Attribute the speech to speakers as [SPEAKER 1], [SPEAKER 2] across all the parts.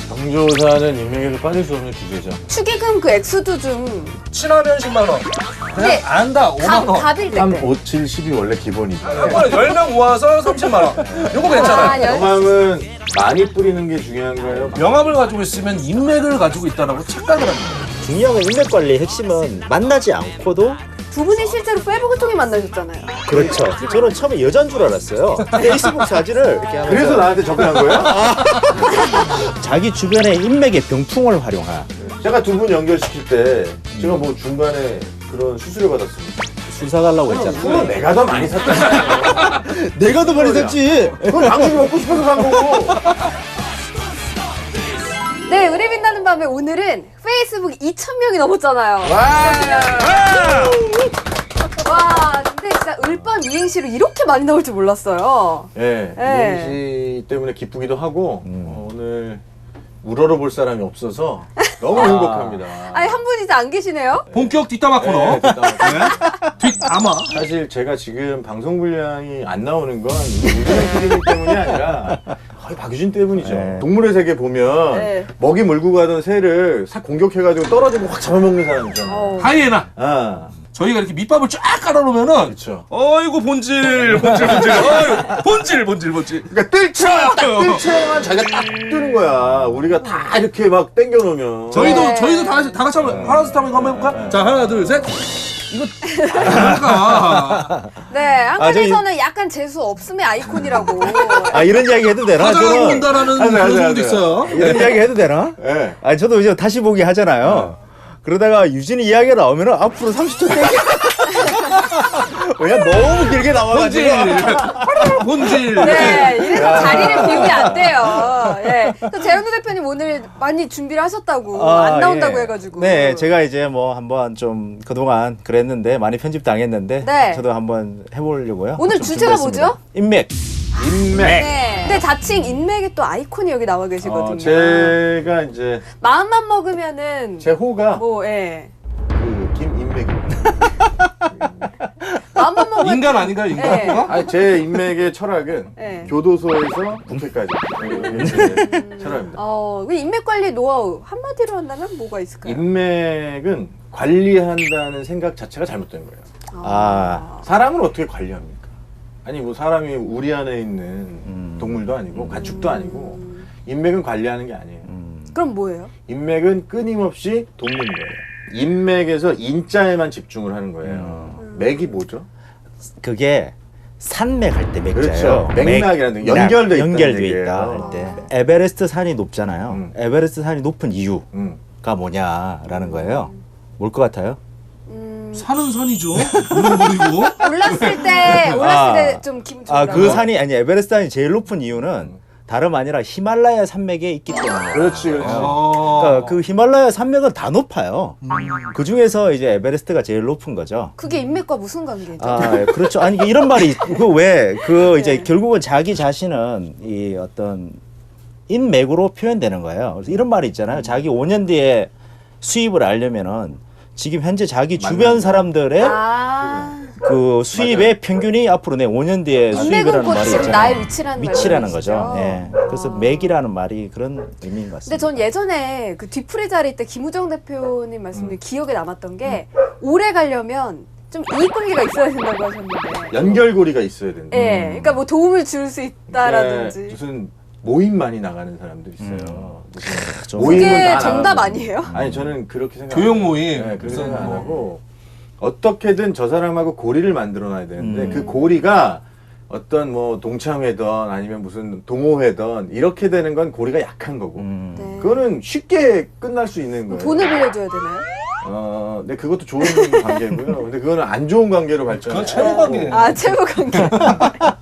[SPEAKER 1] 경조사는 인맥에서 빠질 수 없는 주제죠.
[SPEAKER 2] 축의금 그 액수도 좀
[SPEAKER 3] 친하면 10만 원. 그냥
[SPEAKER 2] 네.
[SPEAKER 3] 안다 5만 원.
[SPEAKER 2] 갑일 때.
[SPEAKER 1] 3, 5, 7, 10이 원래 기본이죠.
[SPEAKER 3] 이번에 10명 모아서 30만 원. 요거 괜찮아요.
[SPEAKER 1] 명함은 많이 뿌리는 게 중요한가요?
[SPEAKER 3] 명함을 가지고 있으면 인맥을 가지고 있다라고 착각을 합니다.
[SPEAKER 4] 중요한 건 인맥 관리의 핵심은 만나지 않고도
[SPEAKER 2] 두 분이 실제로 페이북을 통해 만나셨잖아요.
[SPEAKER 4] 그렇죠. 저는 처음에 여자인 줄 알았어요. 페이스북 사진을 이렇게 하면서
[SPEAKER 1] 그래서 나한테 접근한 거야?
[SPEAKER 4] 자기 주변의 인맥의 병풍을 활용한
[SPEAKER 1] 제가 두 분 연결시킬 때 제가 뭐 중간에 그런 수수료 받았습니다.
[SPEAKER 4] 술 사달라고 했잖아.
[SPEAKER 1] 그건 내가 더 많이 샀다.
[SPEAKER 4] 내가 더 많이 샀지.
[SPEAKER 1] 그건 당신이 먹고 싶어서 산 거고.
[SPEAKER 2] 네, 의리 빛나는 밤에 오늘은 페이스북 2,000명이 넘었잖아요. 와, 근데 진짜 을밤 이행시로 이렇게 많이 나올 줄 몰랐어요.
[SPEAKER 1] 네,
[SPEAKER 2] 네.
[SPEAKER 1] 이행시 때문에 기쁘기도 하고 오늘 우러러 볼 사람이 없어서 너무 행복합니다.
[SPEAKER 2] 아니, 한 분이 이제 안 계시네요?
[SPEAKER 3] 본격 뒷담화 코너.
[SPEAKER 1] 네,
[SPEAKER 3] 뒷담화.
[SPEAKER 1] 사실 제가 지금 방송 분량이 안 나오는 건 우준현 PD님 때문이 아니라 거의 박유진 때문이죠.
[SPEAKER 4] 네.
[SPEAKER 1] 동물의 세계 보면
[SPEAKER 2] 네.
[SPEAKER 1] 먹이 물고 가던 새를 싹 공격해가지고 떨어지고 확 잡아먹는 사람 있잖아요.
[SPEAKER 3] 하이에나.
[SPEAKER 1] 아,
[SPEAKER 3] 저희가 이렇게 밑밥을 쫙 깔아놓으면은
[SPEAKER 1] 그렇죠.
[SPEAKER 3] 어이구 본질. 어이구 본질.
[SPEAKER 1] 그러니까 딱 뜰채만 자기가 딱 뜨는 거야. 우리가 다 이렇게 막 땡겨놓으면.
[SPEAKER 3] 저희도 다 같이 한번 하나 둘 한번 해볼까? 자 하나 둘 셋. 이거 아까
[SPEAKER 2] 네, 한간에서는 약간 재수 없음의 아이콘이라고.
[SPEAKER 4] 아 이런 이야기 해도 되나?
[SPEAKER 3] 화장을
[SPEAKER 4] 저는
[SPEAKER 3] 본다라는
[SPEAKER 1] 하세요,
[SPEAKER 3] 그런
[SPEAKER 1] 하세요,
[SPEAKER 3] 소문도 있어요.
[SPEAKER 4] 이런 이야기 해도 되나?
[SPEAKER 1] 네.
[SPEAKER 4] 아니 저도 이제 다시 보기 하잖아요. 그러다가 유진이 이야기가 나오면 앞으로 30초 땡겨. 왜냐 너무 길게 나와가지고.
[SPEAKER 3] 본질.
[SPEAKER 2] 네, 이래서 자리를 비우면 안 돼요. 예. 또 재현우 대표님 오늘 많이 준비를 하셨다고, 안 나온다고
[SPEAKER 4] 예.
[SPEAKER 2] 해가지고.
[SPEAKER 4] 네, 제가 이제 뭐 한번 좀 그동안 그랬는데 많이 편집 당했는데
[SPEAKER 2] 네.
[SPEAKER 4] 저도 한번 해보려고요.
[SPEAKER 2] 오늘
[SPEAKER 4] 좀
[SPEAKER 2] 주제가
[SPEAKER 4] 준비했습니다.
[SPEAKER 2] 뭐죠?
[SPEAKER 4] 인맥.
[SPEAKER 1] 인맥.
[SPEAKER 2] 네. 근데 자칭 인맥의 또 아이콘이 여기 나와 계시거든요.
[SPEAKER 1] 제가 이제
[SPEAKER 2] 마음만 먹으면은
[SPEAKER 1] 제 호가
[SPEAKER 2] 뭐, 예.
[SPEAKER 1] 그 김인맥입니다.
[SPEAKER 2] 마음만 먹으면
[SPEAKER 3] 인간 아닌가요 인간?
[SPEAKER 2] 네.
[SPEAKER 1] 아니, 제 인맥의 철학은
[SPEAKER 2] 네.
[SPEAKER 1] 교도소에서 국회까지 이게 제 철학입니다.
[SPEAKER 2] 그 인맥 관리 노하우 한마디로 한다면 뭐가 있을까요?
[SPEAKER 1] 인맥은 관리한다는 생각 자체가 잘못된 거예요.
[SPEAKER 4] 아.
[SPEAKER 1] 사람을 어떻게 관리합니까? 아니 뭐 사람이 우리 안에 있는 동물도 아니고 가축도 아니고 인맥은 관리하는 게 아니에요.
[SPEAKER 2] 그럼 뭐예요?
[SPEAKER 1] 인맥은 끊임없이 돕는 거예요. 인맥에서 인자에만 집중을 하는 거예요. 맥이 뭐죠?
[SPEAKER 4] 그게 산맥 할 때 맥자예요.
[SPEAKER 1] 그렇죠. 맥락이라는 게 연결돼 있다는
[SPEAKER 4] 연결돼
[SPEAKER 1] 얘기예요.
[SPEAKER 4] 있다 할 때. 에베레스트 산이 높잖아요. 에베레스트 산이 높은 이유가
[SPEAKER 1] 음.
[SPEAKER 4] 뭐냐라는 거예요. 뭘 것 같아요?
[SPEAKER 3] 산은 산이죠. 물은 물이고.
[SPEAKER 2] 올랐을 때 좀 기분 좋으라고.
[SPEAKER 4] 그 산이 아니 에베레스트 산이 제일 높은 이유는 다름 아니라 히말라야 산맥에 있기 때문에.
[SPEAKER 1] 그렇지, 그렇지.
[SPEAKER 4] 그러니까 그 히말라야 산맥은 다 높아요. 그 중에서 이제 에베레스트가 제일 높은 거죠.
[SPEAKER 2] 그게 인맥과 무슨 관계죠?
[SPEAKER 4] 아, 그렇죠. 아니 이런 말이 이제
[SPEAKER 2] 네.
[SPEAKER 4] 결국은 자기 자신은 이 어떤 인맥으로 표현되는 거예요. 그래서 이런 말이 있잖아요. 자기 5년 뒤에 수입을 알려면은 지금 현재 자기 주변 사람들의 그 수입의 평균이 앞으로 내 5년 뒤에 수입이라는
[SPEAKER 2] 인맥은 곧
[SPEAKER 4] 말이
[SPEAKER 2] 지금
[SPEAKER 4] 있잖아요.
[SPEAKER 2] 나의 위치라는
[SPEAKER 4] 거죠.
[SPEAKER 2] 말이죠.
[SPEAKER 4] 네. 그래서 맥이라는 말이 그런 의미인 것 같습니다.
[SPEAKER 2] 근데 전 예전에 그 뒤풀이 자리 때 김우정 대표님 말씀이 기억에 남았던 게 오래 가려면 좀 이익관계가 있어야 된다고 하셨는데.
[SPEAKER 1] 연결고리가 있어야 된다.
[SPEAKER 2] 예, 그러니까 뭐 도움을 줄 수 있다라든지.
[SPEAKER 1] 네, 무슨 모임 많이 나가는 사람들 있어요. 무슨
[SPEAKER 2] 그게
[SPEAKER 1] 다
[SPEAKER 2] 정답
[SPEAKER 1] 나가고.
[SPEAKER 2] 아니에요?
[SPEAKER 1] 아니 저는 그렇게 생각해요.
[SPEAKER 3] 교육 모임.
[SPEAKER 1] 네, 그렇게
[SPEAKER 3] 그래서
[SPEAKER 1] 생각 안
[SPEAKER 3] 뭐.
[SPEAKER 1] 하고 어떻게든 저 사람하고 고리를 만들어놔야 되는데 그 고리가 어떤 뭐 동창회든 아니면 무슨 동호회든 이렇게 되는 건 고리가 약한 거고
[SPEAKER 2] 네.
[SPEAKER 1] 그거는 쉽게 끝날 수 있는 거예요.
[SPEAKER 2] 돈을 빌려줘야 되나요?
[SPEAKER 1] 근데 그것도 좋은 관계고요. 근데 그거는 안 좋은 관계로 발전해요.
[SPEAKER 3] 그건 채무 관계.
[SPEAKER 2] 채무 관계.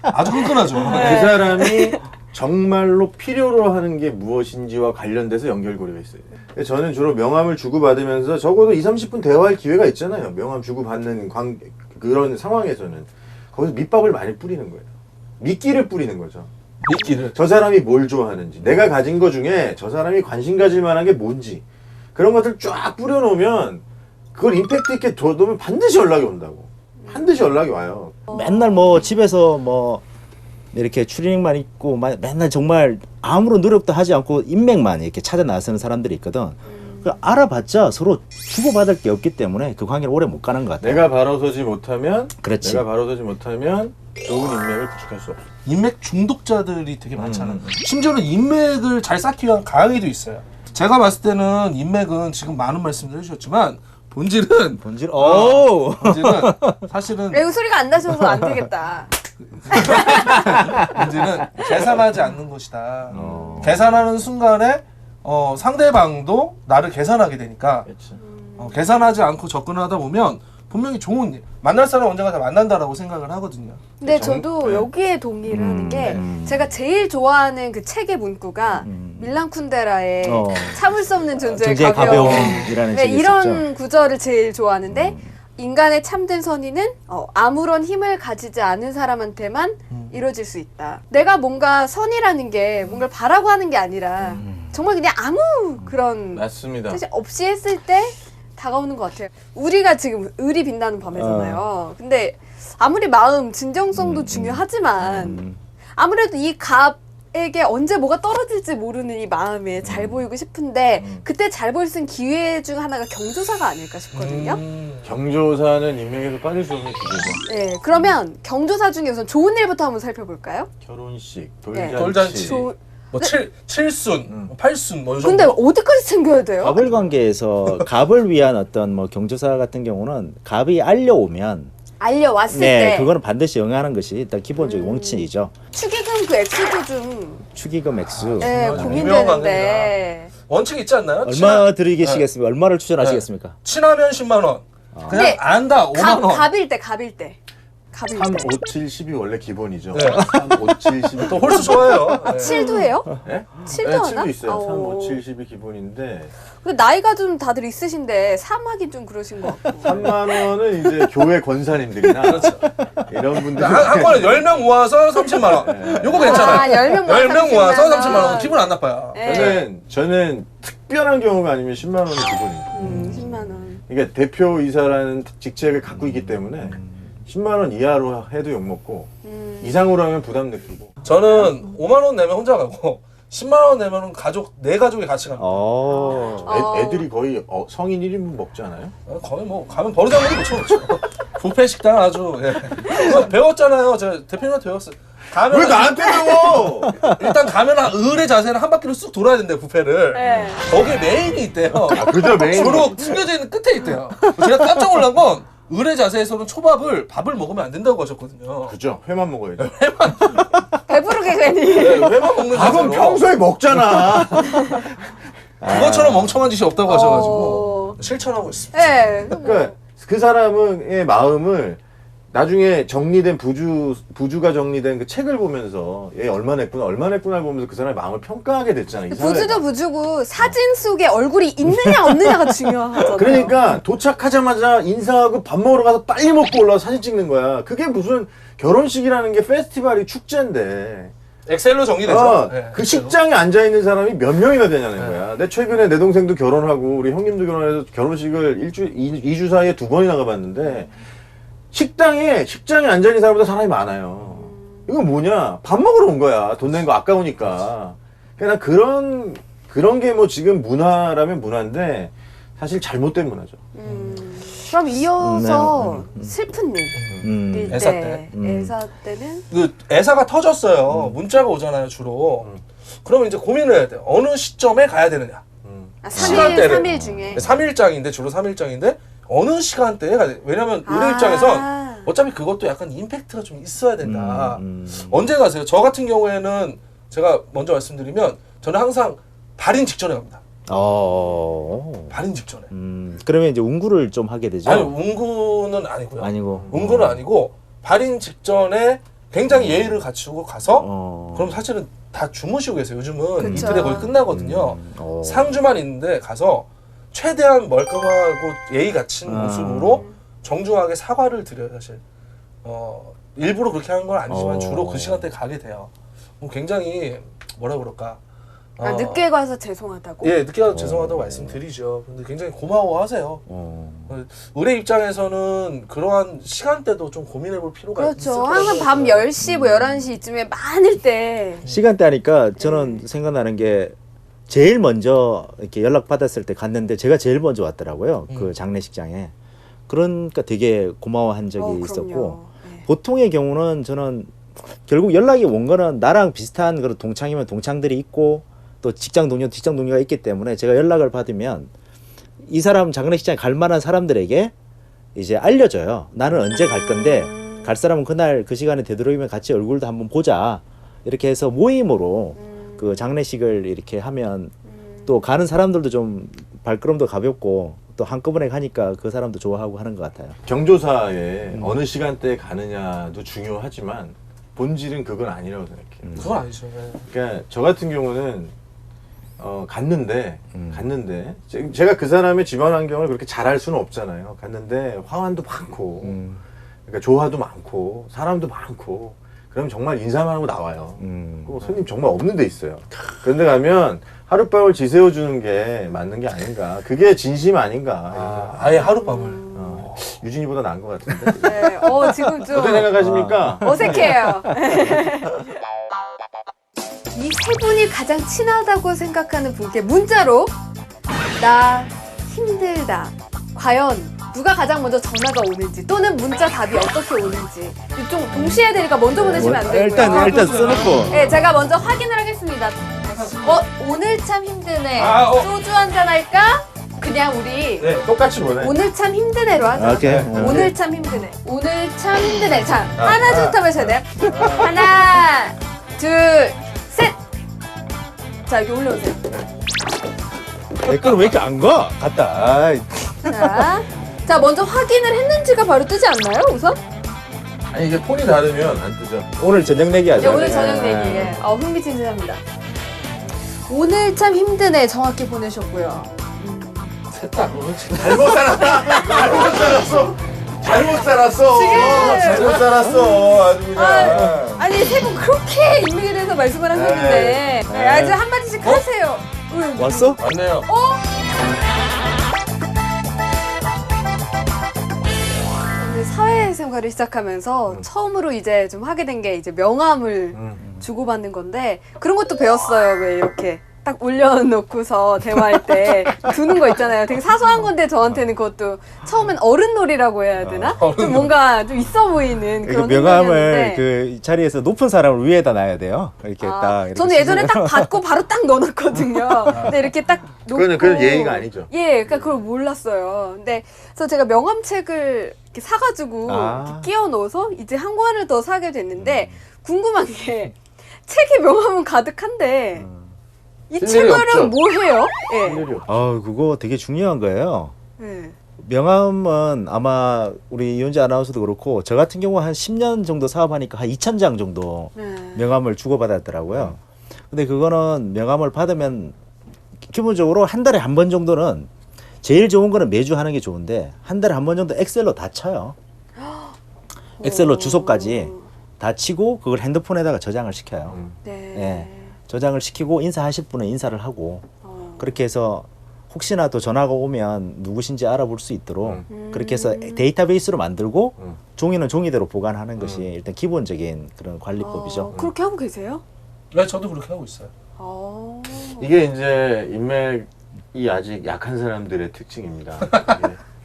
[SPEAKER 3] 아주 끈끈하죠.
[SPEAKER 1] 그 사람이 정말로 필요로 하는 게 무엇인지와 관련돼서 연결고리가 있어요. 저는 주로 명함을 주고받으면서 적어도 2, 30분 대화할 기회가 있잖아요. 명함 주고받는 그런 상황에서는. 거기서 밑밥을 많이 뿌리는 거예요. 미끼를 뿌리는 거죠.
[SPEAKER 3] 미끼를.
[SPEAKER 1] 저 사람이 뭘 좋아하는지, 내가 가진 거 중에 저 사람이 관심 가질 만한 게 뭔지 그런 것들 쫙 뿌려놓으면 그걸 임팩트 있게 둬두면 반드시 연락이 온다고. 반드시 연락이 와요.
[SPEAKER 4] 맨날 뭐 집에서 뭐 이렇게 추리닝만 입고 맨날 정말 아무런 노력도 하지 않고 인맥만 이렇게 찾아 나서는 사람들이 있거든. 그 알아봤자 서로 주고받을 게 없기 때문에 그 관계를 오래 못 가는 것 같아.
[SPEAKER 1] 내가 바로 서지 못하면
[SPEAKER 4] 그렇지.
[SPEAKER 1] 내가 바로 서지 못하면 좋은 인맥을 구축할 수 없어.
[SPEAKER 3] 인맥 중독자들이 되게 많잖아요. 심지어는 인맥을 잘 쌓기 위한 강의도 있어요. 제가 봤을 때는 인맥은 지금 많은 말씀을 해주셨지만 본질은 사실은
[SPEAKER 2] 이거 소리가 안 나셔서 안 되겠다.
[SPEAKER 3] 본질은 계산하지 않는 것이다. 계산하는 순간에 상대방도 나를 계산하게 되니까
[SPEAKER 1] 그렇지.
[SPEAKER 3] 계산하지 않고 접근하다 보면 분명히 좋은 일, 만날 사람 언젠가 다 만난다라고 생각을 하거든요.
[SPEAKER 2] 근데 저도 여기에 동의를 하는 게 제가 제일 좋아하는 그 책의 문구가 밀란 쿤데라의 참을 수 없는 존재의
[SPEAKER 4] 가벼움이라는
[SPEAKER 2] 네,
[SPEAKER 4] 책이
[SPEAKER 2] 이런
[SPEAKER 4] 있었죠.
[SPEAKER 2] 구절을 제일 좋아하는데 인간의 참된 선의는 아무런 힘을 가지지 않은 사람한테만 이루어질 수 있다. 내가 뭔가 선이라는 게 뭔가를 바라고 하는 게 아니라 정말 그냥 아무 그런
[SPEAKER 1] 맞습니다.
[SPEAKER 2] 뜻이 없이 했을 때 다가오는 것 같아요. 우리가 지금 을이 빛나는 밤에잖아요. 근데 아무리 마음 진정성도 중요하지만 아무래도 이 갑에게 언제 뭐가 떨어질지 모르는 이 마음에 잘 보이고 싶은데 그때 잘 보일 수 있는 기회 중 하나가 경조사가 아닐까 싶거든요.
[SPEAKER 1] 경조사는 인맥에서 빠질 수 없는 기계죠.
[SPEAKER 2] 네, 그러면 경조사 중에 우선 좋은 일부터 한번 살펴볼까요?
[SPEAKER 1] 결혼식,
[SPEAKER 2] 네.
[SPEAKER 1] 돌잔치.
[SPEAKER 3] 뭐 칠순, 팔순 뭐 이 정도.
[SPEAKER 2] 근데 어디까지 챙겨야 돼요?
[SPEAKER 4] 갑을 관계에서 갑을 위한 어떤 뭐 경조사 같은 경우는 갑이 알려오면
[SPEAKER 2] 알려왔을
[SPEAKER 4] 네,
[SPEAKER 2] 때
[SPEAKER 4] 그거는 반드시 응하는 것이 일단 기본적인 원칙이죠.
[SPEAKER 2] 축의금 그 액수도 좀
[SPEAKER 4] 축의금 액수.
[SPEAKER 2] 네,
[SPEAKER 3] 맞아.
[SPEAKER 2] 고민되는데
[SPEAKER 3] 원칙 있지 않나요?
[SPEAKER 4] 얼마 드리겠습니까? 얼마를 추천하시겠습니까?
[SPEAKER 3] 친하면 10만 원. 그냥
[SPEAKER 2] 근데
[SPEAKER 3] 안다 5만 원.
[SPEAKER 2] 갑일 때
[SPEAKER 1] 3, 5, 7, 10이 원래 기본이죠.
[SPEAKER 3] 네.
[SPEAKER 1] 3, 5, 7, 10이
[SPEAKER 3] 또 홀수 좋아해요. 네.
[SPEAKER 2] 7도 해요?
[SPEAKER 1] 네?
[SPEAKER 2] 7도
[SPEAKER 1] 네,
[SPEAKER 2] 하나?
[SPEAKER 1] 7도 있어요. 3, 5,
[SPEAKER 2] 오.
[SPEAKER 1] 7, 10이 기본인데
[SPEAKER 2] 근데 나이가 좀 다들 있으신데 3하긴 좀 그러신 것 같고
[SPEAKER 1] 3만 원은 이제 교회 권사님들이나 이런 분들
[SPEAKER 3] 한 번에 10명 모아서 30만 원. 요거 괜찮아요.
[SPEAKER 2] 10명
[SPEAKER 3] 10명 모아서 30만
[SPEAKER 2] 30만
[SPEAKER 3] 원. 기분 안 나빠요.
[SPEAKER 2] 네.
[SPEAKER 1] 저는 특별한 경우가 아니면 10만 원이 기본입니다.
[SPEAKER 2] 10만 원
[SPEAKER 1] 그러니까 대표이사라는 직책을 갖고 있기 때문에 10만 원 이하로 해도 욕먹고 이상으로 하면 부담 느끼고
[SPEAKER 3] 저는 5만 원 내면 혼자 가고 10만 원 내면은 내 가족이 같이 갑니다.
[SPEAKER 1] 애들이 거의 성인 1인분 먹지 않아요?
[SPEAKER 3] 거의 뭐 가면 버르장머리 못 쳐먹죠. 뷔페 식당 아주 그거 배웠잖아요. 제가 대표님한테 배웠어요. 가면
[SPEAKER 1] 왜 나한테 배워?
[SPEAKER 3] 일단 가면 을의 자세는 한 바퀴를 쑥 돌아야 된대요. 뷔페를.
[SPEAKER 2] 네.
[SPEAKER 3] 거기에 메인이 있대요.
[SPEAKER 1] 그죠 메인.
[SPEAKER 3] 주로 숨겨져 있는 끝에 있대요. 제가 깜짝 놀란 건 을의 자세에서는 밥을 먹으면 안 된다고 하셨거든요.
[SPEAKER 1] 그죠 회만 먹어야죠.
[SPEAKER 2] 배부르게 괜히
[SPEAKER 3] 네, 회만 먹는
[SPEAKER 1] 밥은
[SPEAKER 3] 자세로
[SPEAKER 1] 평소에 먹잖아.
[SPEAKER 3] 그것처럼 멍청한 짓이 없다고 하셔가지고
[SPEAKER 2] 어.
[SPEAKER 3] 실천하고 있습니다.
[SPEAKER 2] 네.
[SPEAKER 1] 그러니까 그 사람의 마음을 나중에 정리된 부주가 정리된 그 책을 보면서 얘 얼마나 했구나 보면서 그 사람의 마음을 평가하게 됐잖아. 이
[SPEAKER 2] 부주도
[SPEAKER 1] 사회가.
[SPEAKER 2] 부주고 사진 속에 얼굴이 있느냐 없느냐가 중요하잖아요.
[SPEAKER 1] 그러니까 도착하자마자 인사하고 밥 먹으러 가서 빨리 먹고 올라와서 사진 찍는 거야. 그게 무슨 결혼식이라는 게 페스티벌이 축제인데
[SPEAKER 3] 엑셀로 정리되죠. 네,
[SPEAKER 1] 그
[SPEAKER 3] 엑셀로.
[SPEAKER 1] 식장에 앉아있는 사람이 몇 명이나 되냐는 거야. 내 최근에 내 동생도 결혼하고 우리 형님도 결혼해서 결혼식을 2주 사이에 2번이나 가봤는데 식장에 앉아있는 사람보다 사람이 많아요. 이건 뭐냐? 밥 먹으러 온 거야. 돈 낸 거 아까우니까. 그냥 그런 게 뭐 지금 문화라면 문화인데 사실 잘못된 문화죠.
[SPEAKER 2] 그럼 이어서 슬픈 일.
[SPEAKER 3] 애사 때.
[SPEAKER 2] 애사 때는
[SPEAKER 3] 그 애사가 터졌어요. 문자가 오잖아요, 주로. 그러면 이제 고민을 해야 돼요. 어느 시점에 가야 되느냐.
[SPEAKER 2] 3일 중에
[SPEAKER 3] 3일장인데 주로 3일장인데 어느 시간대에 가야 돼. 왜냐면 의뢰 입장에선 어차피 그것도 약간 임팩트가 좀 있어야 된다. 언제 가세요? 저 같은 경우에는 제가 먼저 말씀드리면 저는 항상 발인 직전에 갑니다. 발인 직전에.
[SPEAKER 4] 그러면 이제 운구를 좀 하게 되죠.
[SPEAKER 3] 아니 운구는 아니고요.
[SPEAKER 4] 아니고.
[SPEAKER 3] 운구는 아니고 발인 직전에 굉장히 예의를 갖추고 가서 그럼 사실은 다 주무시고 계세요. 요즘은
[SPEAKER 2] 그쵸.
[SPEAKER 3] 이틀에 거의 끝나거든요. 상주만 있는데 가서 최대한 멀끔하고 예의 갖춘 모습으로 정중하게 사과를 드려요. 사실 일부러 그렇게 하는 건 아니지만 주로 그 시간대에 가게 돼요. 굉장히 뭐라 그럴까
[SPEAKER 2] 늦게 가서 죄송하다고?
[SPEAKER 3] 예, 늦게 가서 죄송하다고 말씀드리죠. 근데 굉장히 고마워하세요. 의뢰 입장에서는 그러한 시간대도 좀 고민해볼 필요가 있을
[SPEAKER 2] 그렇죠.
[SPEAKER 3] 것
[SPEAKER 2] 항상
[SPEAKER 3] 같아요.
[SPEAKER 2] 밤 10시, 뭐 11시 이쯤에 많을 때.
[SPEAKER 4] 시간대 하니까 저는 생각나는 게 제일 먼저 이렇게 연락 받았을 때 갔는데 제가 제일 먼저 왔더라고요. 그 장례식장에. 그러니까 되게 고마워한 적이
[SPEAKER 2] 그럼요.
[SPEAKER 4] 있었고
[SPEAKER 2] 네.
[SPEAKER 4] 보통의 경우는 저는 결국 연락이 온 거는 나랑 비슷한 그런 동창이면 동창들이 있고 또 직장 동료가 있기 때문에 제가 연락을 받으면 이 사람 장례식장에 갈 만한 사람들에게 이제 알려줘요. 나는 언제 갈 건데 갈 사람은 그날 그 시간에 되도록이면 같이 얼굴도 한번 보자. 이렇게 해서 모임으로 그 장례식을 이렇게 하면 또 가는 사람들도 좀 발걸음도 가볍고 또 한꺼번에 가니까 그 사람도 좋아하고 하는 것 같아요.
[SPEAKER 1] 경조사에 어느 시간대에 가느냐도 중요하지만 본질은 그건 아니라고 생각해요.
[SPEAKER 3] 그건 아니죠. 네.
[SPEAKER 1] 그러니까 저 같은 경우는 갔는데 제가 그 사람의 집안 환경을 그렇게 잘할 수는 없잖아요. 갔는데 화환도 많고 그러니까 조화도 많고 사람도 많고 그럼 정말 인사만 하고 나와요. 그 손님 정말 없는 데 있어요. 그런데 가면 하룻밤을 지새워주는 게 맞는 게 아닌가. 그게 진심 아닌가.
[SPEAKER 3] 아예 하룻밤을.
[SPEAKER 1] 유진이보다 나은 것 같은데.
[SPEAKER 2] 네. 지금 좀
[SPEAKER 1] 어떻게 생각하십니까?
[SPEAKER 2] 어색해요. 이 세 분이 가장 친하다고 생각하는 분께 문자로 나 힘들다. 과연 누가 가장 먼저 전화가 오는지 또는 문자 답이 어떻게 오는지 좀 동시에 해야 되니까 먼저 보내시면 안 되고요.
[SPEAKER 4] 일단 써놓고.
[SPEAKER 2] 네, 제가 먼저 확인을 하겠습니다. 오늘 참 힘드네. 소주 한잔 할까? 그냥 우리
[SPEAKER 1] 네, 똑같이 보내.
[SPEAKER 2] 오늘 참 힘드네로 하자.
[SPEAKER 4] 오케이.
[SPEAKER 2] 오늘 참 힘드네. 오늘 참 힘드네. 자, 하나 둘 셋 하면 돼요. 하나, 둘, 셋. 자, 여기 올려오세요.
[SPEAKER 4] 댓글은 왜 이렇게 안 가? 갔다. 아이.
[SPEAKER 2] 자, 먼저 확인을 했는지가 바로 뜨지 않나요, 우선?
[SPEAKER 1] 아니 이게 폰이 다르면 안 뜨죠.
[SPEAKER 4] 오늘 저녁 내기
[SPEAKER 2] 네,
[SPEAKER 4] 하자.
[SPEAKER 2] 오늘 저녁 내기. 예. 흥미진진합니다. 오늘 참 힘드네. 정확히 보내셨고요.
[SPEAKER 3] 셋다 그렇지.
[SPEAKER 1] 잘못 살았다. 잘못 살았어. 잘못 살았어. 잘못 살았어. 아주 그냥.
[SPEAKER 2] 아니, 세 분 그렇게 인맥에 대해서 말씀을 하셨는데.
[SPEAKER 1] 네.
[SPEAKER 2] 아주 한마디씩 하세요.
[SPEAKER 4] 왔어?
[SPEAKER 3] 맞네요.
[SPEAKER 2] 오늘 사회생활을 시작하면서 처음으로 이제 좀 하게 된 게 이제 명함을 주고받는 건데 그런 것도 배웠어요. 왜 이렇게 딱 올려놓고서 대화할 때 두는 거 있잖아요. 되게 사소한 건데 저한테는 그것도 처음엔 어른놀이라고 해야 되나? 좀 뭔가 좀 있어 보이는 그런
[SPEAKER 4] 명함을
[SPEAKER 2] 행동이었는데.
[SPEAKER 4] 그 자리에서 높은 사람을 위에다 놔야 돼요. 이렇게 딱. 이렇게
[SPEAKER 2] 저는 예전에 딱 받고 바로 딱 넣어놨거든요. 근데 이렇게 딱 놓고
[SPEAKER 1] 그건 예의가 아니죠.
[SPEAKER 2] 예, 그러니까 그걸 몰랐어요. 근데 그래서 제가 명함책을 이렇게 사가지고 이렇게 끼워 넣어서 이제 한 권을 더 사게 됐는데 궁금한 게 책에 명함은 가득한데 이
[SPEAKER 1] 쓸 일이
[SPEAKER 2] 책으로
[SPEAKER 1] 없죠.
[SPEAKER 2] 뭐 해요? 예.
[SPEAKER 1] 일이 없죠.
[SPEAKER 4] 그거 되게 중요한 거예요.
[SPEAKER 2] 예.
[SPEAKER 4] 명함은 아마 우리 이현지 아나운서도 그렇고 저 같은 경우 한 10년 정도 사업하니까 한 2,000장 정도
[SPEAKER 2] 네.
[SPEAKER 4] 명함을 주고받았더라고요. 근데 그거는 명함을 받으면 기본적으로 한 달에 한 번 정도는 제일 좋은 거는 매주 하는 게 좋은데 한 달에 한 번 정도 엑셀로 다 쳐요. 엑셀로 주소까지 다 치고 그걸 핸드폰에다가 저장을 시켜요.
[SPEAKER 2] 네.
[SPEAKER 4] 예. 저장을 시키고 인사하실 분은 인사를 하고 그렇게 해서 혹시나 또 전화가 오면 누구신지 알아볼 수 있도록 그렇게 해서 데이터베이스로 만들고 종이는 종이대로 보관하는 것이 일단 기본적인 그런 관리법이죠.
[SPEAKER 2] 그렇게 하고 계세요?
[SPEAKER 3] 네, 저도 그렇게 하고 있어요.
[SPEAKER 1] 이게 이제 인맥이 아직 약한 사람들의 특징입니다.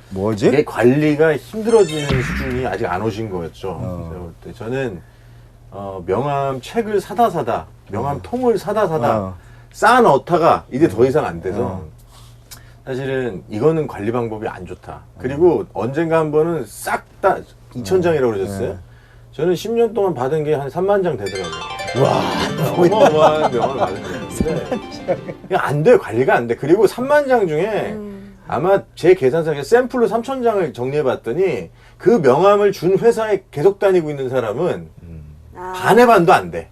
[SPEAKER 4] 뭐지?
[SPEAKER 1] 이게 관리가 힘들어지는 수준이 아직 안 오신 거였죠. 제가 볼 때. 저는 명함 책을 사다 명함 통을 사다 쌓아 넣다가 이제 더 이상 안 돼서 사실은 이거는 관리 방법이 안 좋다. 그리고 언젠가 한 번은 싹 다 2,000장이라고 그러셨어요. 저는 10년 동안 받은 게 한 3만 장 되더라고요. 와, 어마어마한 명함을 받은 거였는데 안 돼요. 관리가 안 돼. 그리고 3만 장 중에 아마 제 계산상에 샘플로 3,000장을 정리해봤더니 그 명함을 준 회사에 계속 다니고 있는 사람은 반의 반도 안 돼.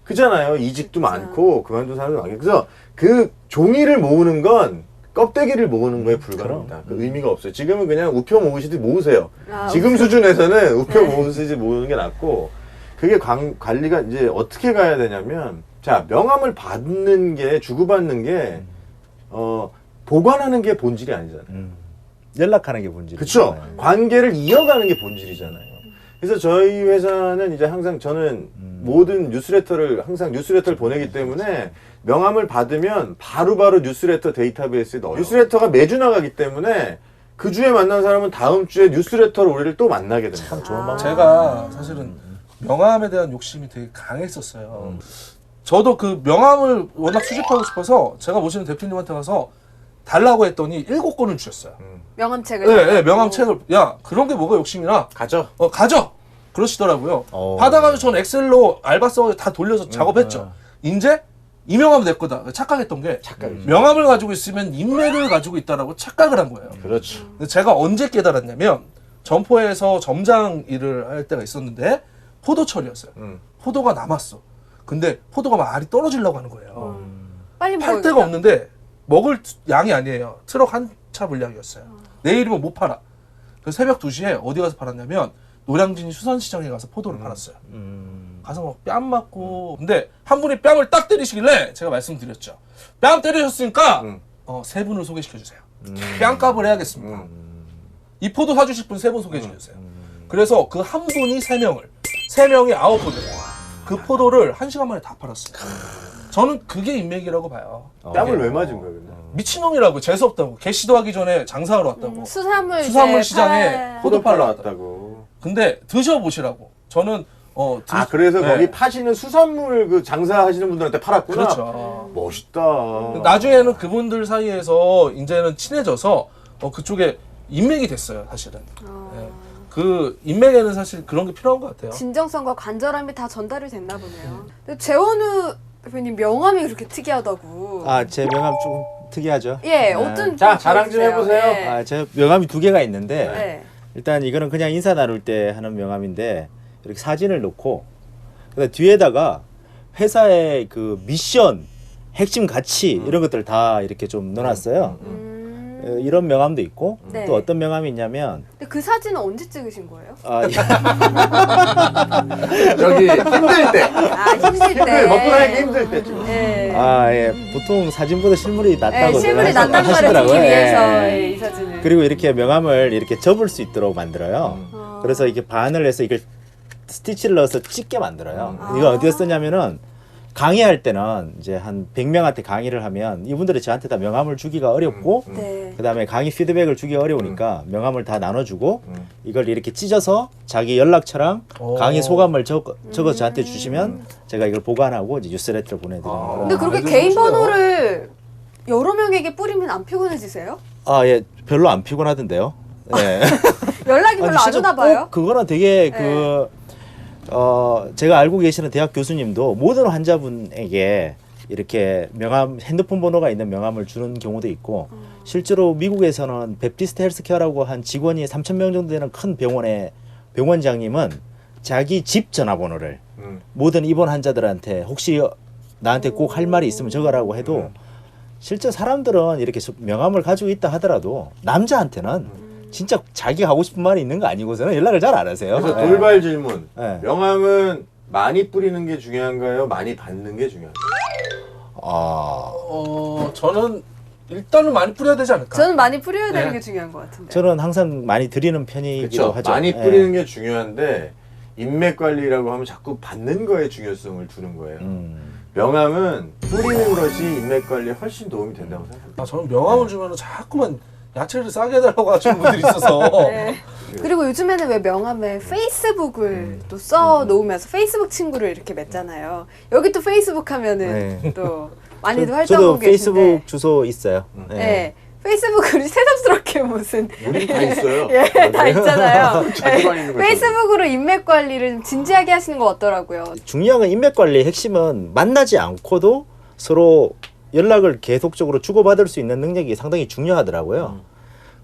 [SPEAKER 1] 그잖아요. 이직도 많고 그만둔 사람도 많고. 그래서 그 종이를 모으는 건 껍데기를 모으는 거에 불과합니다. 그 의미가 없어요. 지금은 그냥 우표 모으시듯 모으세요. 지금 수준에서는 우표 모으듯이 모으는 게 낫고 그게 관리가 이제 어떻게 가야 되냐면 자, 명함을 받는 게 주고받는 게 보관하는 게 본질이 아니잖아요.
[SPEAKER 4] 연락하는 게 본질.
[SPEAKER 1] 그렇죠. 관계를 이어가는 게 본질이잖아요. 그래서 저희 회사는 이제 항상 저는 모든 뉴스레터를 항상 뉴스레터를 보내기 때문에 명함을 받으면 바로바로 뉴스레터 데이터베이스에 넣어요. 뉴스레터가 매주 나가기 때문에 그 주에 만난 사람은 다음 주에 뉴스레터로 우리를 또 만나게 됩니다.
[SPEAKER 4] 참 좋은 방법.
[SPEAKER 3] 제가 사실은 명함에 대한 욕심이 되게 강했었어요. 저도 그 명함을 워낙 수집하고 싶어서 제가 모시는 대표님한테 가서 달라고 했더니 7권을 주셨어요.
[SPEAKER 2] 명함책을.
[SPEAKER 3] 네, 네, 명함책을. 야, 그런 게 뭐가 욕심이나?
[SPEAKER 1] 가죠.
[SPEAKER 3] 가져! 그러시더라고요. 받아가지고 저는 엑셀로 알바서 다 돌려서 작업했죠. 이제 이 명함은 내 거다. 착각했던 게 명함을 가지고 있으면 인맥을 가지고 있다라고 착각을 한 거예요.
[SPEAKER 1] 그렇죠.
[SPEAKER 3] 근데 제가 언제 깨달았냐면 점포에서 점장 일을 할 때가 있었는데 포도철이었어요. 포도가 남았어. 근데 포도가 막 알이 떨어지려고 하는 거예요.
[SPEAKER 2] 빨리
[SPEAKER 3] 팔
[SPEAKER 2] 먹어야겠다.
[SPEAKER 3] 데가 없는데 먹을 양이 아니에요. 트럭 한 차 분량이었어요. 내일이면 못 팔아. 그래서 새벽 2시에 어디 가서 팔았냐면 노량진 수산시장에 가서 포도를 팔았어요. 가서 막 뺨 맞고. 근데 한 분이 뺨을 딱 때리시길래 제가 말씀드렸죠. 뺨 때리셨으니까 3분을 소개시켜주세요. 뺨값을 해야겠습니다. 이 포도 사주실 분 3분 소개해주세요. 그래서 그 한 분이 3명을 3명이 9분을 그 포도를 1시간 만에 다 팔았어요. 저는 그게 인맥이라고 봐요.
[SPEAKER 1] 뺨을 왜 맞은 거예요, 근데?
[SPEAKER 3] 미친놈이라고 재수없다고 개시도 하기 전에 장사하러 왔다고
[SPEAKER 2] 수산물
[SPEAKER 3] 시장에 포도 팔러 왔다고. 근데 드셔보시라고. 저는
[SPEAKER 1] 그래서
[SPEAKER 3] 네.
[SPEAKER 1] 거기 파시는 수산물 그 장사하시는 분들한테 팔았구나.
[SPEAKER 3] 그렇죠.
[SPEAKER 1] 멋있다.
[SPEAKER 3] 나중에는 그분들 사이에서 이제는 친해져서 그쪽에 인맥이 됐어요, 사실은. 네. 그 인맥에는 사실 그런 게 필요한 것 같아요.
[SPEAKER 2] 진정성과 간절함이 다 전달이 됐나 보네요. 근데 재원우 대표님 명함이 그렇게 특이하다고.
[SPEAKER 4] 제 명함 조금 특이하죠.
[SPEAKER 2] 예, 어떤
[SPEAKER 1] 자, 자랑 좀 해보세요.
[SPEAKER 2] 예.
[SPEAKER 4] 제 명함이 2개가 있는데
[SPEAKER 2] 네.
[SPEAKER 4] 일단 이거는 그냥 인사 나눌 때 하는 명함인데 이렇게 사진을 놓고 그다음 뒤에다가 회사의 그 미션, 핵심 가치 이런 것들 다 이렇게 좀 넣어놨어요. 이런 명함도 있고
[SPEAKER 2] 네.
[SPEAKER 4] 또 어떤 명함이 있냐면
[SPEAKER 2] 근데 그 사진은 언제 찍으신 거예요?
[SPEAKER 1] 저기 힘들 때.
[SPEAKER 2] 힘들 때.
[SPEAKER 1] 먹고 살기 힘들 때 좀.
[SPEAKER 2] 네.
[SPEAKER 4] 보통 사진보다 실물이 낫다고
[SPEAKER 2] 실물이 낫다는 말을
[SPEAKER 4] 하시더라고요.
[SPEAKER 2] 듣기
[SPEAKER 4] 예.
[SPEAKER 2] 위해서 이 사진을.
[SPEAKER 4] 그리고 이렇게 명함을 이렇게 접을 수 있도록 만들어요. 그래서 이렇게 반을 해서 이걸 스티치를 넣어서 찢게 만들어요. 이거 어디에 쓰냐면은 강의할 때는 이제 한 100명한테 강의를 하면 이분들이 저한테 다 명함을 주기가 어렵고
[SPEAKER 2] 네.
[SPEAKER 4] 그다음에 강의 피드백을 주기 어려우니까 명함을 다 나눠주고 이걸 이렇게 찢어서 자기 연락처랑 강의 소감을 적어서 저한테 주시면 제가 이걸 보관하고 이제 뉴스레터를 보내드리는 거예요.
[SPEAKER 2] 근데 그렇게 개인 번호를 여러 명에게 뿌리면 안 피곤해지세요?
[SPEAKER 4] 예, 별로 안 피곤하던데요. 예.
[SPEAKER 2] 연락이 별로 안 오나 봐요?
[SPEAKER 4] 그거는 되게
[SPEAKER 2] 네.
[SPEAKER 4] 제가 알고 계시는 대학 교수님도 모든 환자분에게 이렇게 명함, 핸드폰 번호가 있는 명함을 주는 경우도 있고 실제로 미국에서는 베프티스트 헬스케어라고 한 직원이 3,000명 정도 되는 큰 병원의 병원장님은 자기 집 전화번호를 모든 입원 환자들한테 혹시 나한테 꼭 할 말이 있으면 적어라고 해도 실제 사람들은 이렇게 명함을 가지고 있다 하더라도 남자한테는 진짜 자기가 하고 싶은 말이 있는 거 아니고서는 연락을 잘 안 하세요.
[SPEAKER 1] 그래서 돌발 질문.
[SPEAKER 4] 네.
[SPEAKER 1] 명함은 많이 뿌리는 게 중요한가요? 많이 받는 게 중요한가요?
[SPEAKER 3] 저는 일단은 많이 뿌려야 되지 않을까?
[SPEAKER 2] 저는 많이 뿌려야 되는
[SPEAKER 3] 네.
[SPEAKER 2] 게 중요한 것 같은데.
[SPEAKER 4] 저는 항상 많이 드리는 편이기도
[SPEAKER 1] 그렇죠.
[SPEAKER 4] 하죠.
[SPEAKER 1] 많이
[SPEAKER 4] 예.
[SPEAKER 1] 뿌리는 게 중요한데 인맥 관리라고 하면 자꾸 받는 거에 중요성을 두는 거예요. 명함은 뿌리는 것이 인맥 관리에 훨씬 도움이 된다고 생각합니다.
[SPEAKER 3] 저는 명함을 주면 자꾸만 야채를 싸게 해달라고 하시는 분들이 있어서
[SPEAKER 2] 네. 그리고 요즘에는 왜 명함에 페이스북을 또 써 놓으면서 페이스북 친구를 이렇게 맺잖아요. 여기 또 페이스북 하면은 또 많이들 활동하고
[SPEAKER 4] 저도
[SPEAKER 2] 계신데.
[SPEAKER 4] 페이스북 주소 있어요. 예.
[SPEAKER 2] 네. 페이스북으로 새삼스럽게 무슨
[SPEAKER 1] 우리 다 있어요.
[SPEAKER 2] 예, 다 있잖아요.
[SPEAKER 1] 자주 다니는 거죠.
[SPEAKER 2] 페이스북으로 인맥 관리를 좀 진지하게 하시는 것 같더라고요.
[SPEAKER 4] 중요한 건 인맥 관리의 핵심은 만나지 않고도 서로 연락을 계속적으로 주고받을 수 있는 능력이 상당히 중요하더라고요.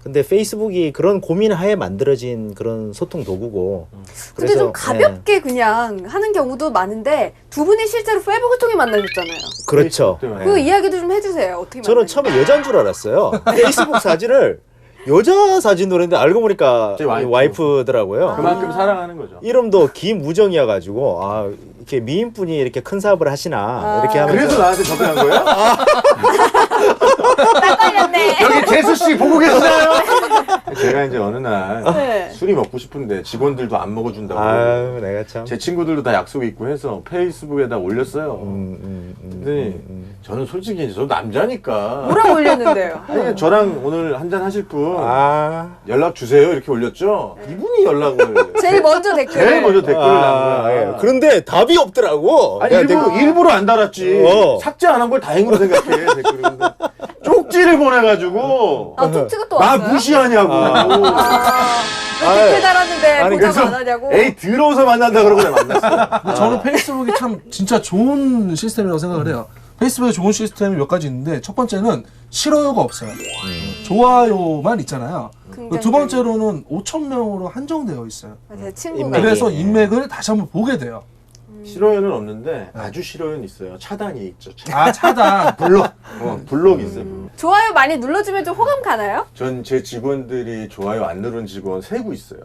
[SPEAKER 4] 근데 페이스북이 그런 고민 하에 만들어진 그런 소통 도구고.
[SPEAKER 2] 근데 좀 가볍게 그냥 하는 경우도 많은데 두 분이 실제로 페이스북을 통해 만나셨잖아요.
[SPEAKER 4] 그렇죠.
[SPEAKER 1] 페이스북 때문에.
[SPEAKER 2] 그 이야기도 좀 해주세요. 어떻게
[SPEAKER 4] 저는
[SPEAKER 2] 만나셨나요?
[SPEAKER 4] 처음에 여자인 줄 알았어요. 페이스북 사진을 여자 사진 노래인데 알고 보니까
[SPEAKER 1] 제 와이프.
[SPEAKER 4] 와이프더라고요.
[SPEAKER 1] 그만큼 사랑하는 거죠.
[SPEAKER 4] 이름도 김우정이어가지고 아 이렇게 미인분이 이렇게 큰 사업을 하시나 이렇게 하면서
[SPEAKER 1] 그래서 나한테 접근한 거야?
[SPEAKER 2] 딱 걸렸네.
[SPEAKER 1] 여기 재수 씨 보고 계시나요? 제가 이제 어느 날
[SPEAKER 2] 네.
[SPEAKER 1] 술이 먹고 싶은데 직원들도 안 먹어준다고.
[SPEAKER 4] 아유 내가 참
[SPEAKER 1] 제 친구들도 다 약속 있고 해서 페이스북에다 올렸어요. 근데 저는 솔직히 저 남자니까.
[SPEAKER 2] 뭐라고 올렸는데요?
[SPEAKER 1] 아니, 저랑 오늘 한잔 하실 분
[SPEAKER 4] 아
[SPEAKER 1] 연락 주세요 이렇게 올렸죠. 이분이 연락을
[SPEAKER 2] 제일 먼저 댓글.
[SPEAKER 1] 제일 먼저 댓글을 난 거야.
[SPEAKER 4] 예. 그런데 답이 없더라고.
[SPEAKER 1] 아니
[SPEAKER 4] 야,
[SPEAKER 1] 일부러 안 달았지. 삭제 안 한 걸 다행으로 생각해 댓글을. 근데 쪽지를 보내가지고
[SPEAKER 2] 아, 쪽지가 또
[SPEAKER 1] 나
[SPEAKER 2] 왔어요?
[SPEAKER 1] 무시하냐고.
[SPEAKER 2] 왜 댓글 달았는데
[SPEAKER 4] 아니,
[SPEAKER 2] 보답 안 하냐고?
[SPEAKER 1] 에이 들어서 만난다 그러고 내가 만났어.
[SPEAKER 3] 근데 저는 페이스북이 참 진짜 좋은 시스템이라고 생각을 해요. 페이스북에 좋은 시스템이 몇 가지 있는데 첫 번째는 싫어요가 없어요. 좋아요만 있잖아요.
[SPEAKER 2] 긍정적인.
[SPEAKER 3] 두 번째로는 5,000명으로 한정되어 있어요.
[SPEAKER 2] 제 친구가.
[SPEAKER 4] 인맥이.
[SPEAKER 3] 그래서 인맥을 다시 한번 보게 돼요.
[SPEAKER 1] 싫어요는 없는데 아주 싫어요는 있어요. 차단이 있죠.
[SPEAKER 3] 아 차단.
[SPEAKER 1] 블록. 블록 있어요.
[SPEAKER 2] 좋아요 많이 눌러주면 좀 호감 가나요?
[SPEAKER 1] 전 제 직원들이 좋아요 안 누른 직원 세고 있어요.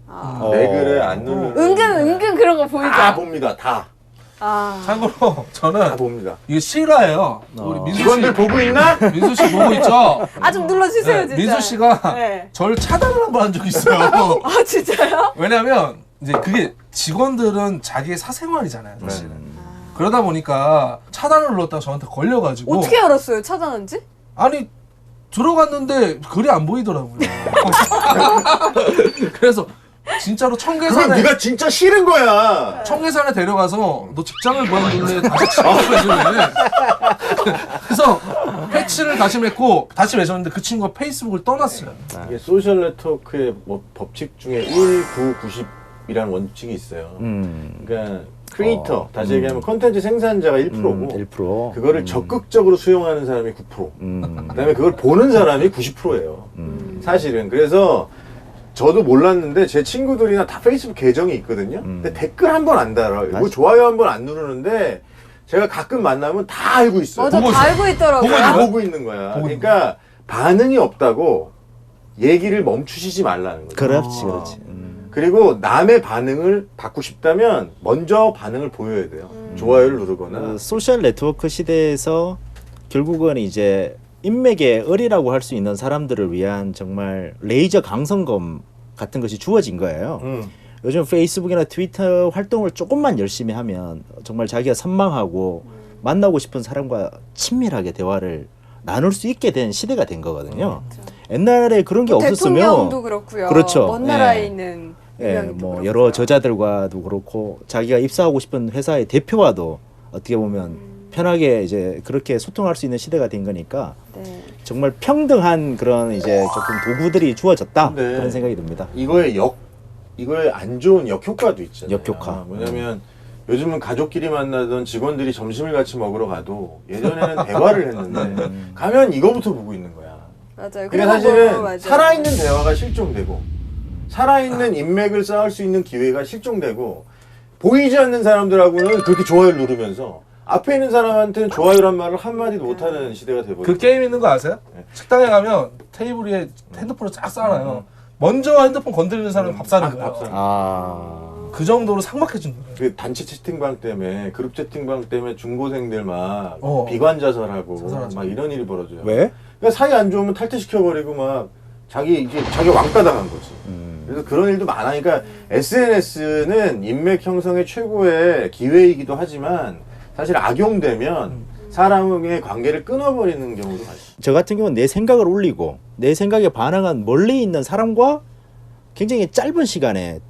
[SPEAKER 2] 아.
[SPEAKER 1] 내 글에 안 누르는
[SPEAKER 2] 은근 그런 거 보이죠?
[SPEAKER 1] 다 봅니다. 다
[SPEAKER 3] 참고로
[SPEAKER 1] 다
[SPEAKER 3] 저는
[SPEAKER 1] 봅니다.
[SPEAKER 3] 이게 실화예요. 우리 민수
[SPEAKER 1] 직원들 보고 있나?
[SPEAKER 3] 씨, 민수 씨 보고 있죠?
[SPEAKER 2] 아, 좀 눌러주세요,
[SPEAKER 3] 네,
[SPEAKER 2] 진짜.
[SPEAKER 3] 민수 씨가
[SPEAKER 2] 네.
[SPEAKER 3] 저를 차단을 한 번 한 적이 있어요.
[SPEAKER 2] 아, 진짜요?
[SPEAKER 3] 왜냐면 이제 그게 직원들은 자기의 사생활이잖아요, 사실은. 그러다 보니까 차단을 눌렀다가 저한테 걸려가지고
[SPEAKER 2] 어떻게 알았어요, 차단한지?
[SPEAKER 3] 아니 들어갔는데 글이 안 보이더라고요. 그래서 진짜로
[SPEAKER 1] 그건
[SPEAKER 3] 청계산에
[SPEAKER 1] 네가 진짜 싫은 거야.
[SPEAKER 3] 청계산에 데려가서 너 직장을 그만둘래 다시 직업을 해줄래. 그래서 패치를 다시 맺고 다시 맺었는데 그 친구가 페이스북을 떠났어요.
[SPEAKER 1] 이게 소셜 네트워크의 뭐 법칙 중에 1, 9, 90이라는 원칙이 있어요. 그러니까 크리에이터, 다시 얘기하면 컨텐츠 생산자가 1%고
[SPEAKER 4] 1%.
[SPEAKER 1] 그거를 적극적으로 수용하는 사람이 9%. 그다음에 그걸 보는 사람이 90%예요. 사실은. 그래서 저도 몰랐는데 제 친구들이나 다 페이스북 계정이 있거든요. 근데 댓글 한 번 안 달아요. 뭐 좋아요 한 번 안 누르는데 제가 가끔 만나면 다 알고 있어요.
[SPEAKER 2] 맞아, 다 알고 있더라고요.
[SPEAKER 3] 보고
[SPEAKER 1] 다
[SPEAKER 3] 있는
[SPEAKER 1] 보고 있는 거야. 그러니까 반응이 없다고 얘기를 멈추시지 말라는 거죠.
[SPEAKER 4] 그렇지, 그렇지.
[SPEAKER 1] 그리고 남의 반응을 받고 싶다면 먼저 반응을 보여야 돼요. 좋아요를 누르거나.
[SPEAKER 4] 그 소셜 네트워크 시대에서 결국은 이제 인맥의 을이라고 할 수 있는 사람들을 위한 정말 레이저 강성검 같은 것이 주어진 거예요. 요즘 페이스북이나 트위터 활동을 조금만 열심히 하면 정말 자기가 선망하고 만나고 싶은 사람과 친밀하게 대화를 나눌 수 있게 된 시대가 된 거거든요. 옛날에 그런 게 없었으면
[SPEAKER 2] 대통령도 그렇고요.
[SPEAKER 4] 그렇죠.
[SPEAKER 2] 먼 나라에
[SPEAKER 4] 예.
[SPEAKER 2] 있는
[SPEAKER 4] 예,
[SPEAKER 2] 유명인도
[SPEAKER 4] 뭐
[SPEAKER 2] 그렇고요.
[SPEAKER 4] 여러 저자들과도 그렇고 자기가 입사하고 싶은 회사의 대표와도 어떻게 보면 편하게 이제 그렇게 소통할 수 있는 시대가 된 거니까
[SPEAKER 2] 네.
[SPEAKER 4] 정말 평등한 그런 이제 조금 도구들이 주어졌다
[SPEAKER 1] 근데
[SPEAKER 4] 그런 생각이 듭니다.
[SPEAKER 1] 이거에 안 좋은 역효과도 있잖아요.
[SPEAKER 4] 역효과.
[SPEAKER 1] 뭐냐면 요즘은 가족끼리 만나던 직원들이 점심을 같이 먹으러 가도 예전에는 대화를 했는데 가면 이거부터 보고 있는 거야.
[SPEAKER 2] 맞아요.
[SPEAKER 1] 그러니까 사실은
[SPEAKER 2] 맞아요.
[SPEAKER 1] 살아있는 대화가 실종되고 살아있는 인맥을 쌓을 수 있는 기회가 실종되고 보이지 않는 사람들하고는 그렇게 좋아요를 누르면서 앞에 있는 사람한테는 좋아요란 말을 한마디도 못하는 시대가 돼버렸어요.
[SPEAKER 3] 그 게임 있는 거 아세요? 식당에 가면 테이블 위에 핸드폰을 쫙 쌓아놔요. 먼저 핸드폰 건드리는 사람은 밥 사는 거예요.
[SPEAKER 1] 밥 사는
[SPEAKER 3] 그 정도로 삭막해진 거예요.
[SPEAKER 1] 그 단체 채팅방 때문에 그룹 채팅방 때문에 중고생들 막
[SPEAKER 3] 어.
[SPEAKER 1] 비관자살하고
[SPEAKER 3] 자살하죠.
[SPEAKER 1] 막 이런 일이 벌어져요.
[SPEAKER 4] 왜?
[SPEAKER 1] 그러니까 사이 안 좋으면 탈퇴시켜버리고 막 자기 왕따 당한 거지. 그래서 그런 일도 많으니까 SNS는 인맥 형성의 최고의 기회이기도 하지만 사실 악용되면 사람의 관계를 끊어버리는 경우도 많죠.
[SPEAKER 4] 저 같은 경우는 내 생각을 올리고 내 생각에 반응한 멀리 있는 사람과 굉장히 짧은 시간에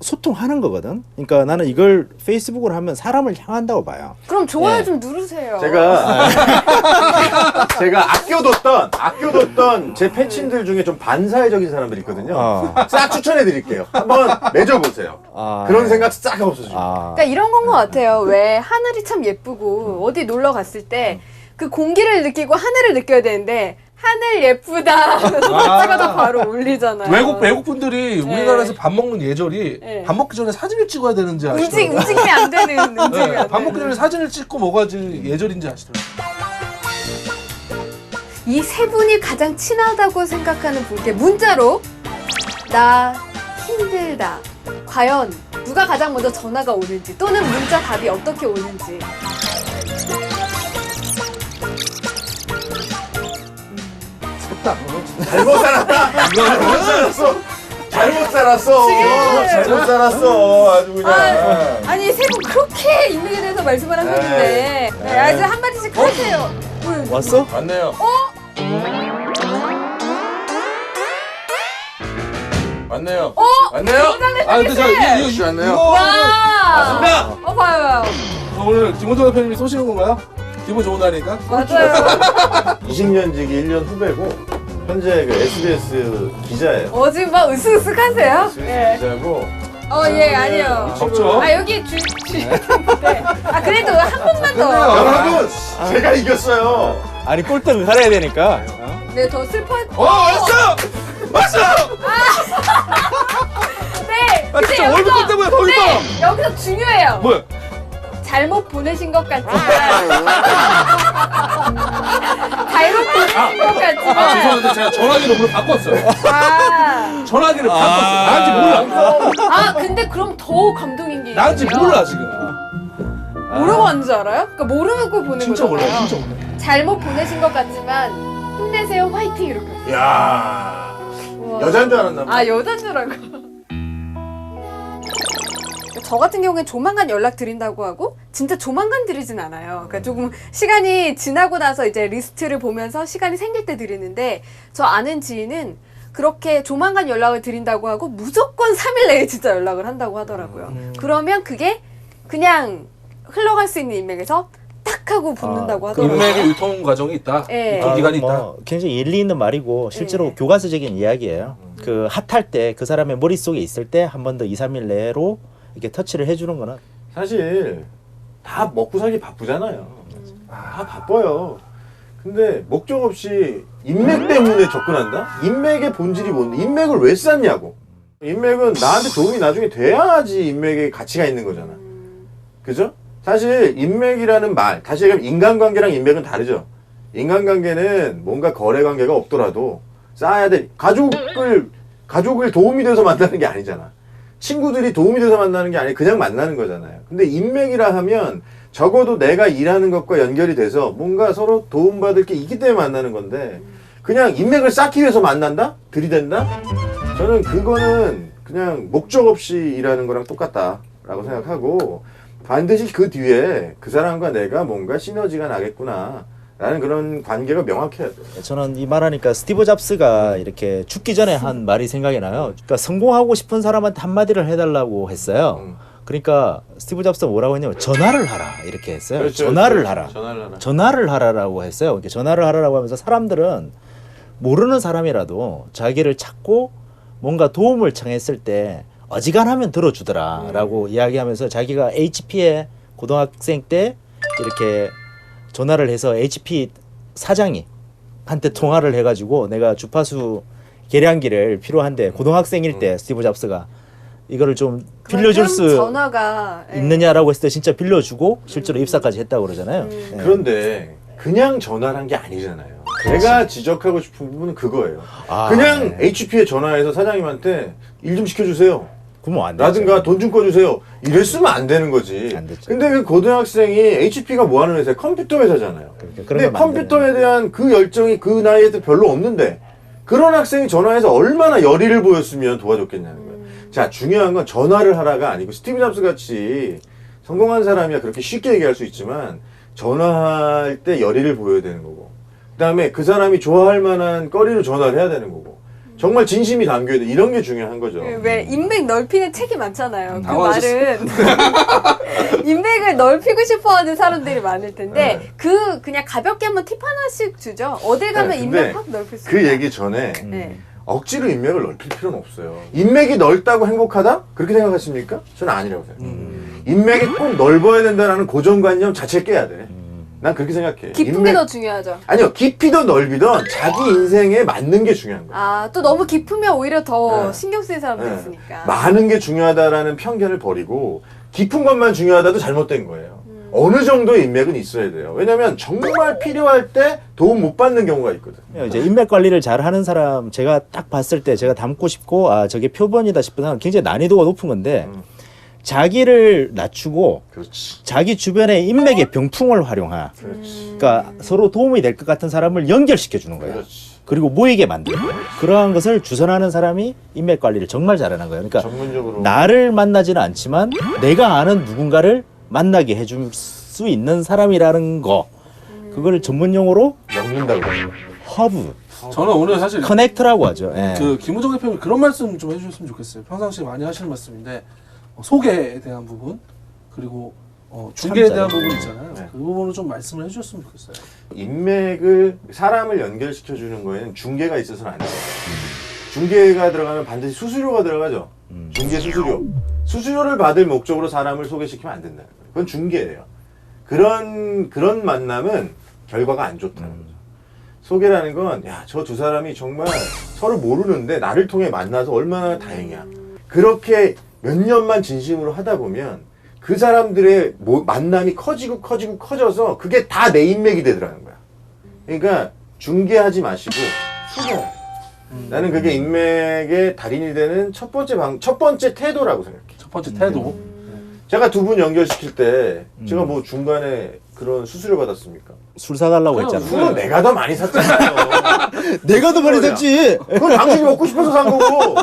[SPEAKER 4] 소통하는 거거든. 그러니까 나는 이걸 페이스북으로 하면 사람을 향한다고 봐요.
[SPEAKER 2] 그럼 좋아요
[SPEAKER 4] 예.
[SPEAKER 2] 좀 누르세요.
[SPEAKER 1] 제가 아껴뒀던 제 패친들 중에 좀 반사회적인 사람들이 있거든요. 싹 추천해 드릴게요. 한번 맺어보세요. 그런 생각 싹 없어지고.
[SPEAKER 2] 그러니까 이런 건 것 같아요. 왜 하늘이 참 예쁘고 어디 놀러 갔을 때 그 공기를 느끼고 하늘을 느껴야 되는데 하늘 예쁘다 하면서 찍어서 바로 올리잖아요.
[SPEAKER 3] 외국 분들이 우리나라에서 밥 먹는 예절이
[SPEAKER 2] 네.
[SPEAKER 3] 밥 먹기 전에 사진을 찍어야 되는지 아시더라고요.
[SPEAKER 2] 움직이면 안 되는 움직이면 안
[SPEAKER 3] 네, 밥
[SPEAKER 2] 되는.
[SPEAKER 3] 먹기 전에 사진을 찍고 먹어야지 예절인지 아시더라고요.
[SPEAKER 2] 이 세 분이 가장 친하다고 생각하는 분께 문자로 나 힘들다. 과연 누가 가장 먼저 전화가 오는지 또는 문자 답이 어떻게 오는지.
[SPEAKER 3] 셋다
[SPEAKER 1] 잘못 살았다. 잘못 살았어. 잘못 살았어.
[SPEAKER 2] 지금.
[SPEAKER 1] 잘못 살았어. 아주 그냥.
[SPEAKER 2] 아니 세 분 그렇게 인맥에 대해서 말씀을 하셨는데 네, 아주 한마디씩 하세요.
[SPEAKER 4] 왔어?
[SPEAKER 1] 맞네요. 맞네요. 맞네요.
[SPEAKER 3] 아 근데 저 이거
[SPEAKER 1] 맞네요.
[SPEAKER 2] 와!
[SPEAKER 3] 맞습니다.
[SPEAKER 2] 봐요, 봐요.
[SPEAKER 3] 오늘 김원정 대표님이 쏘시는 건가요? 기분 좋은 날이니까.
[SPEAKER 2] 맞아요.
[SPEAKER 1] 20년 지기 1년 후배고 현재 그 SBS 기자예요.
[SPEAKER 2] 지금 막 으쓱으쓱하세요?
[SPEAKER 1] SBS
[SPEAKER 2] 예.
[SPEAKER 1] 기자고.
[SPEAKER 2] 예, 아니요.
[SPEAKER 3] 없죠?
[SPEAKER 2] 여기 주인인데. 그래도 한 번만 더.
[SPEAKER 1] 여러분, 제가 이겼어요.
[SPEAKER 4] 아니 꼴등 살아야 되니까.
[SPEAKER 2] 네, 더 슬퍼.
[SPEAKER 3] 왔어! 왔어!
[SPEAKER 2] 네.
[SPEAKER 3] 아 진짜 월급 꼴 때문에 더 이뻐!
[SPEAKER 2] 네, 여기서 중요해요.
[SPEAKER 3] 뭐야?
[SPEAKER 2] 잘못 보내신 것 같지만. 잘못 보내신 것 같지만.
[SPEAKER 3] 죄송한데 제가 전화기를 오늘 바꿨어요. 전화기를 바꿨어요.
[SPEAKER 4] 아.
[SPEAKER 3] 나한지 몰라.
[SPEAKER 2] 근데 그럼 더 감동인 게.
[SPEAKER 3] 나한지
[SPEAKER 2] 있어요.
[SPEAKER 3] 몰라 지금.
[SPEAKER 2] 뭐라고 하는 줄 알아요? 그러니까 모르고 보낸
[SPEAKER 3] 진짜
[SPEAKER 2] 거잖아요.
[SPEAKER 3] 몰라요. 진짜 몰라요.
[SPEAKER 2] 잘못 보내신 것 같지만 힘내세요, 화이팅 이렇게.
[SPEAKER 1] 야
[SPEAKER 2] 우와.
[SPEAKER 1] 여자인 줄 알았나 봐.
[SPEAKER 2] 여자인 줄 알고. 저 같은 경우엔 조만간 연락 드린다고 하고 진짜 조만간 드리진 않아요. 그러니까 조금 시간이 지나고 나서 이제 리스트를 보면서 시간이 생길 때 드리는데 저 아는 지인은 그렇게 조만간 연락을 드린다고 하고 무조건 3일 내에 진짜 연락을 한다고 하더라고요. 그러면 그게 그냥 흘러갈 수 있는 인맥에서 딱 하고 붙는다고 하더라고요.
[SPEAKER 3] 인맥의 유통 과정이 있다.
[SPEAKER 2] 예.
[SPEAKER 3] 유통 기간이 있다.
[SPEAKER 4] 뭐 굉장히 일리 있는 말이고 실제로
[SPEAKER 2] 네.
[SPEAKER 4] 교과서적인 이야기예요. 그 핫할 때 그 사람의 머릿속에 있을 때 한 번 더 2, 3일 내로 이렇게 터치를 해주는 거는
[SPEAKER 1] 사실 다 먹고 살기 바쁘잖아요. 다 바빠요. 근데 목적 없이 인맥 때문에 접근한다? 인맥의 본질이 뭔데? 인맥을 왜 쌓냐고. 인맥은 나한테 도움이 나중에 돼야지 인맥에 가치가 있는 거잖아. 그죠? 사실 인맥이라는 말, 다시 얘기하면 인간관계랑 인맥은 다르죠. 인간관계는 뭔가 거래관계가 없더라도 쌓아야 돼. 가족을 도움이 돼서 만나는 게 아니잖아. 친구들이 도움이 돼서 만나는 게 아니라 그냥 만나는 거잖아요. 근데 인맥이라 하면 적어도 내가 일하는 것과 연결이 돼서 뭔가 서로 도움받을 게 있기 때문에 만나는 건데 그냥 인맥을 쌓기 위해서 만난다? 들이댄다? 저는 그거는 그냥 목적 없이 일하는 거랑 똑같다라고 생각하고 반드시 그 뒤에 그 사람과 내가 뭔가 시너지가 나겠구나 라는 그런 관계가 명확해야 돼요.
[SPEAKER 4] 저는 이 말하니까 스티브 잡스가 이렇게 죽기 전에 한 말이 생각이 나요. 그러니까 성공하고 싶은 사람한테 한마디를 해달라고 했어요. 그러니까 스티브 잡스가 뭐라고 했냐면 전화를 하라 이렇게 했어요.
[SPEAKER 1] 그렇죠,
[SPEAKER 4] 전화를
[SPEAKER 1] 그렇죠.
[SPEAKER 4] 하라.
[SPEAKER 1] 전화를 하라.
[SPEAKER 4] 전화를 하라라고 했어요. 이렇게 전화를 하라라고 하면서 사람들은 모르는 사람이라도 자기를 찾고 뭔가 도움을 청했을 때 어지간하면 들어주더라라고 이야기하면서 자기가 HP에 고등학생 때 이렇게 전화를 해서 HP 사장이 한테 통화를 해가지고 내가 주파수 계량기를 필요한데 고등학생일 때 스티브 잡스가 이거를 좀 빌려줄 수
[SPEAKER 2] 전화가
[SPEAKER 4] 있느냐라고 했을 때 진짜 빌려주고 실제로 입사까지 했다고 그러잖아요. 네.
[SPEAKER 1] 그런데 그냥 전화를 한 게 아니잖아요. 제가 지적하고 싶은 부분은 그거예요.
[SPEAKER 4] 아,
[SPEAKER 1] 그냥
[SPEAKER 4] 네.
[SPEAKER 1] HP에 전화해서 사장님한테 일 좀 시켜주세요.
[SPEAKER 4] 그러면 안 되죠.
[SPEAKER 1] 라든가 돈 좀 꺼주세요. 이랬으면 안 되는 거지.
[SPEAKER 4] 안 됐죠.
[SPEAKER 1] 근데 그 고등학생이 HP가 뭐 하는 회사야? 컴퓨터 회사잖아요.
[SPEAKER 4] 그러니까 그런
[SPEAKER 1] 근데
[SPEAKER 4] 거면 안
[SPEAKER 1] 컴퓨터에
[SPEAKER 4] 되는
[SPEAKER 1] 대한 그 열정이 그 나이에 도 별로 없는데 그런 학생이 전화해서 얼마나 열의를 보였으면 도와줬겠냐는 거예요. 자, 중요한 건 전화를 하라가 아니고 스티브 잡스 같이 성공한 사람이야 그렇게 쉽게 얘기할 수 있지만 전화할 때 열의를 보여야 되는 거고 그다음에 그 사람이 좋아할 만한 거리로 전화를 해야 되는 거고 정말 진심이 담겨야 돼. 이런 게 중요한 거죠.
[SPEAKER 2] 왜 인맥 넓히는 책이 많잖아요. 그
[SPEAKER 3] 당황하셨어.
[SPEAKER 2] 말은 인맥을 넓히고 싶어하는 사람들이 많을 텐데 그냥 가볍게 한번 팁 하나씩 주죠. 어딜 가면
[SPEAKER 1] 네,
[SPEAKER 2] 인맥
[SPEAKER 1] 근데
[SPEAKER 2] 확 넓힐 수
[SPEAKER 1] 그
[SPEAKER 2] 있다.
[SPEAKER 1] 얘기 전에
[SPEAKER 2] 네.
[SPEAKER 1] 억지로 인맥을 넓힐 필요는 없어요. 인맥이 넓다고 행복하다? 그렇게 생각하십니까? 저는 아니라고 생각해요. 인맥이 꼭 넓어야 된다는 고정관념 자체를 깨야 돼. 난 그렇게 생각해.
[SPEAKER 2] 깊은 게 더 중요하죠.
[SPEAKER 1] 아니요, 깊이든 넓이든 자기 인생에 맞는 게 중요한 거예요.
[SPEAKER 2] 또 너무 깊으면 오히려 더
[SPEAKER 1] 네.
[SPEAKER 2] 신경 쓰이는 사람도
[SPEAKER 1] 네.
[SPEAKER 2] 있으니까.
[SPEAKER 1] 많은 게 중요하다라는 편견을 버리고 깊은 것만 중요하다도 잘못된 거예요. 어느 정도의 인맥은 있어야 돼요. 왜냐면 정말 필요할 때 도움 못 받는 경우가 있거든.
[SPEAKER 4] 이제 인맥 관리를 잘 하는 사람 제가 딱 봤을 때 제가 닮고 싶고 아 저게 표본이다 싶은 사람 굉장히 난이도가 높은 건데 자기를 낮추고
[SPEAKER 1] 그렇지.
[SPEAKER 4] 자기 주변의 인맥의 병풍을 활용하.
[SPEAKER 1] 그렇지.
[SPEAKER 4] 그러니까 서로 도움이 될 것 같은 사람을 연결시켜 주는 거예요.
[SPEAKER 1] 그렇지.
[SPEAKER 4] 그리고 모이게 만드는 거예요. 그러한 것을 주선하는 사람이 인맥 관리를 정말 잘하는 거예요. 그러니까
[SPEAKER 1] 전문적으로
[SPEAKER 4] 나를 만나지는 않지만 내가 아는 누군가를 만나게 해줄 수 있는 사람이라는 거. 그걸 전문 용어로
[SPEAKER 1] 엮는다고 그러죠.
[SPEAKER 4] 허브,
[SPEAKER 3] 저는 오늘 사실
[SPEAKER 4] 커넥트라고 하죠. 예.
[SPEAKER 3] 그 김우정 대표님 그런 말씀 좀 해주셨으면 좋겠어요. 평상시에 많이 하시는 말씀인데 소개에 대한 부분 그리고 중개에 대한 부분 있잖아요.
[SPEAKER 1] 네.
[SPEAKER 3] 그 부분을 좀 말씀을 해주셨으면 좋겠어요.
[SPEAKER 1] 인맥을 사람을 연결시켜 주는 거에는 중개가 있어서는 안 돼요. 중개가 들어가면 반드시 수수료가 들어가죠. 중개 수수료. 수수료를 받을 목적으로 사람을 소개시키면 안 된다는 거예요. 그건 중개예요. 그런 만남은 결과가 안 좋다는 거죠. 소개라는 건 야, 저 두 사람이 정말 서로 모르는데 나를 통해 만나서 얼마나 다행이야. 그렇게 몇 년만 진심으로 하다 보면 그 사람들의 만남이 커져서 그게 다 내 인맥이 되더라는 거야. 그러니까 중개하지 마시고 소개하라. 나는 그게 인맥의 달인이 되는 첫 번째 태도라고 생각해.
[SPEAKER 3] 첫 번째 태도.
[SPEAKER 1] 제가 두 분 연결시킬 때 제가 뭐 중간에 그런 수수료 받았습니까?
[SPEAKER 4] 술 사달라고
[SPEAKER 3] 그럼
[SPEAKER 4] 했잖아.
[SPEAKER 1] 술은 내가 더 많이 샀잖아요.
[SPEAKER 4] 내가 더 많이 샀지.
[SPEAKER 1] 그건 당신이 먹고 싶어서 산 거고.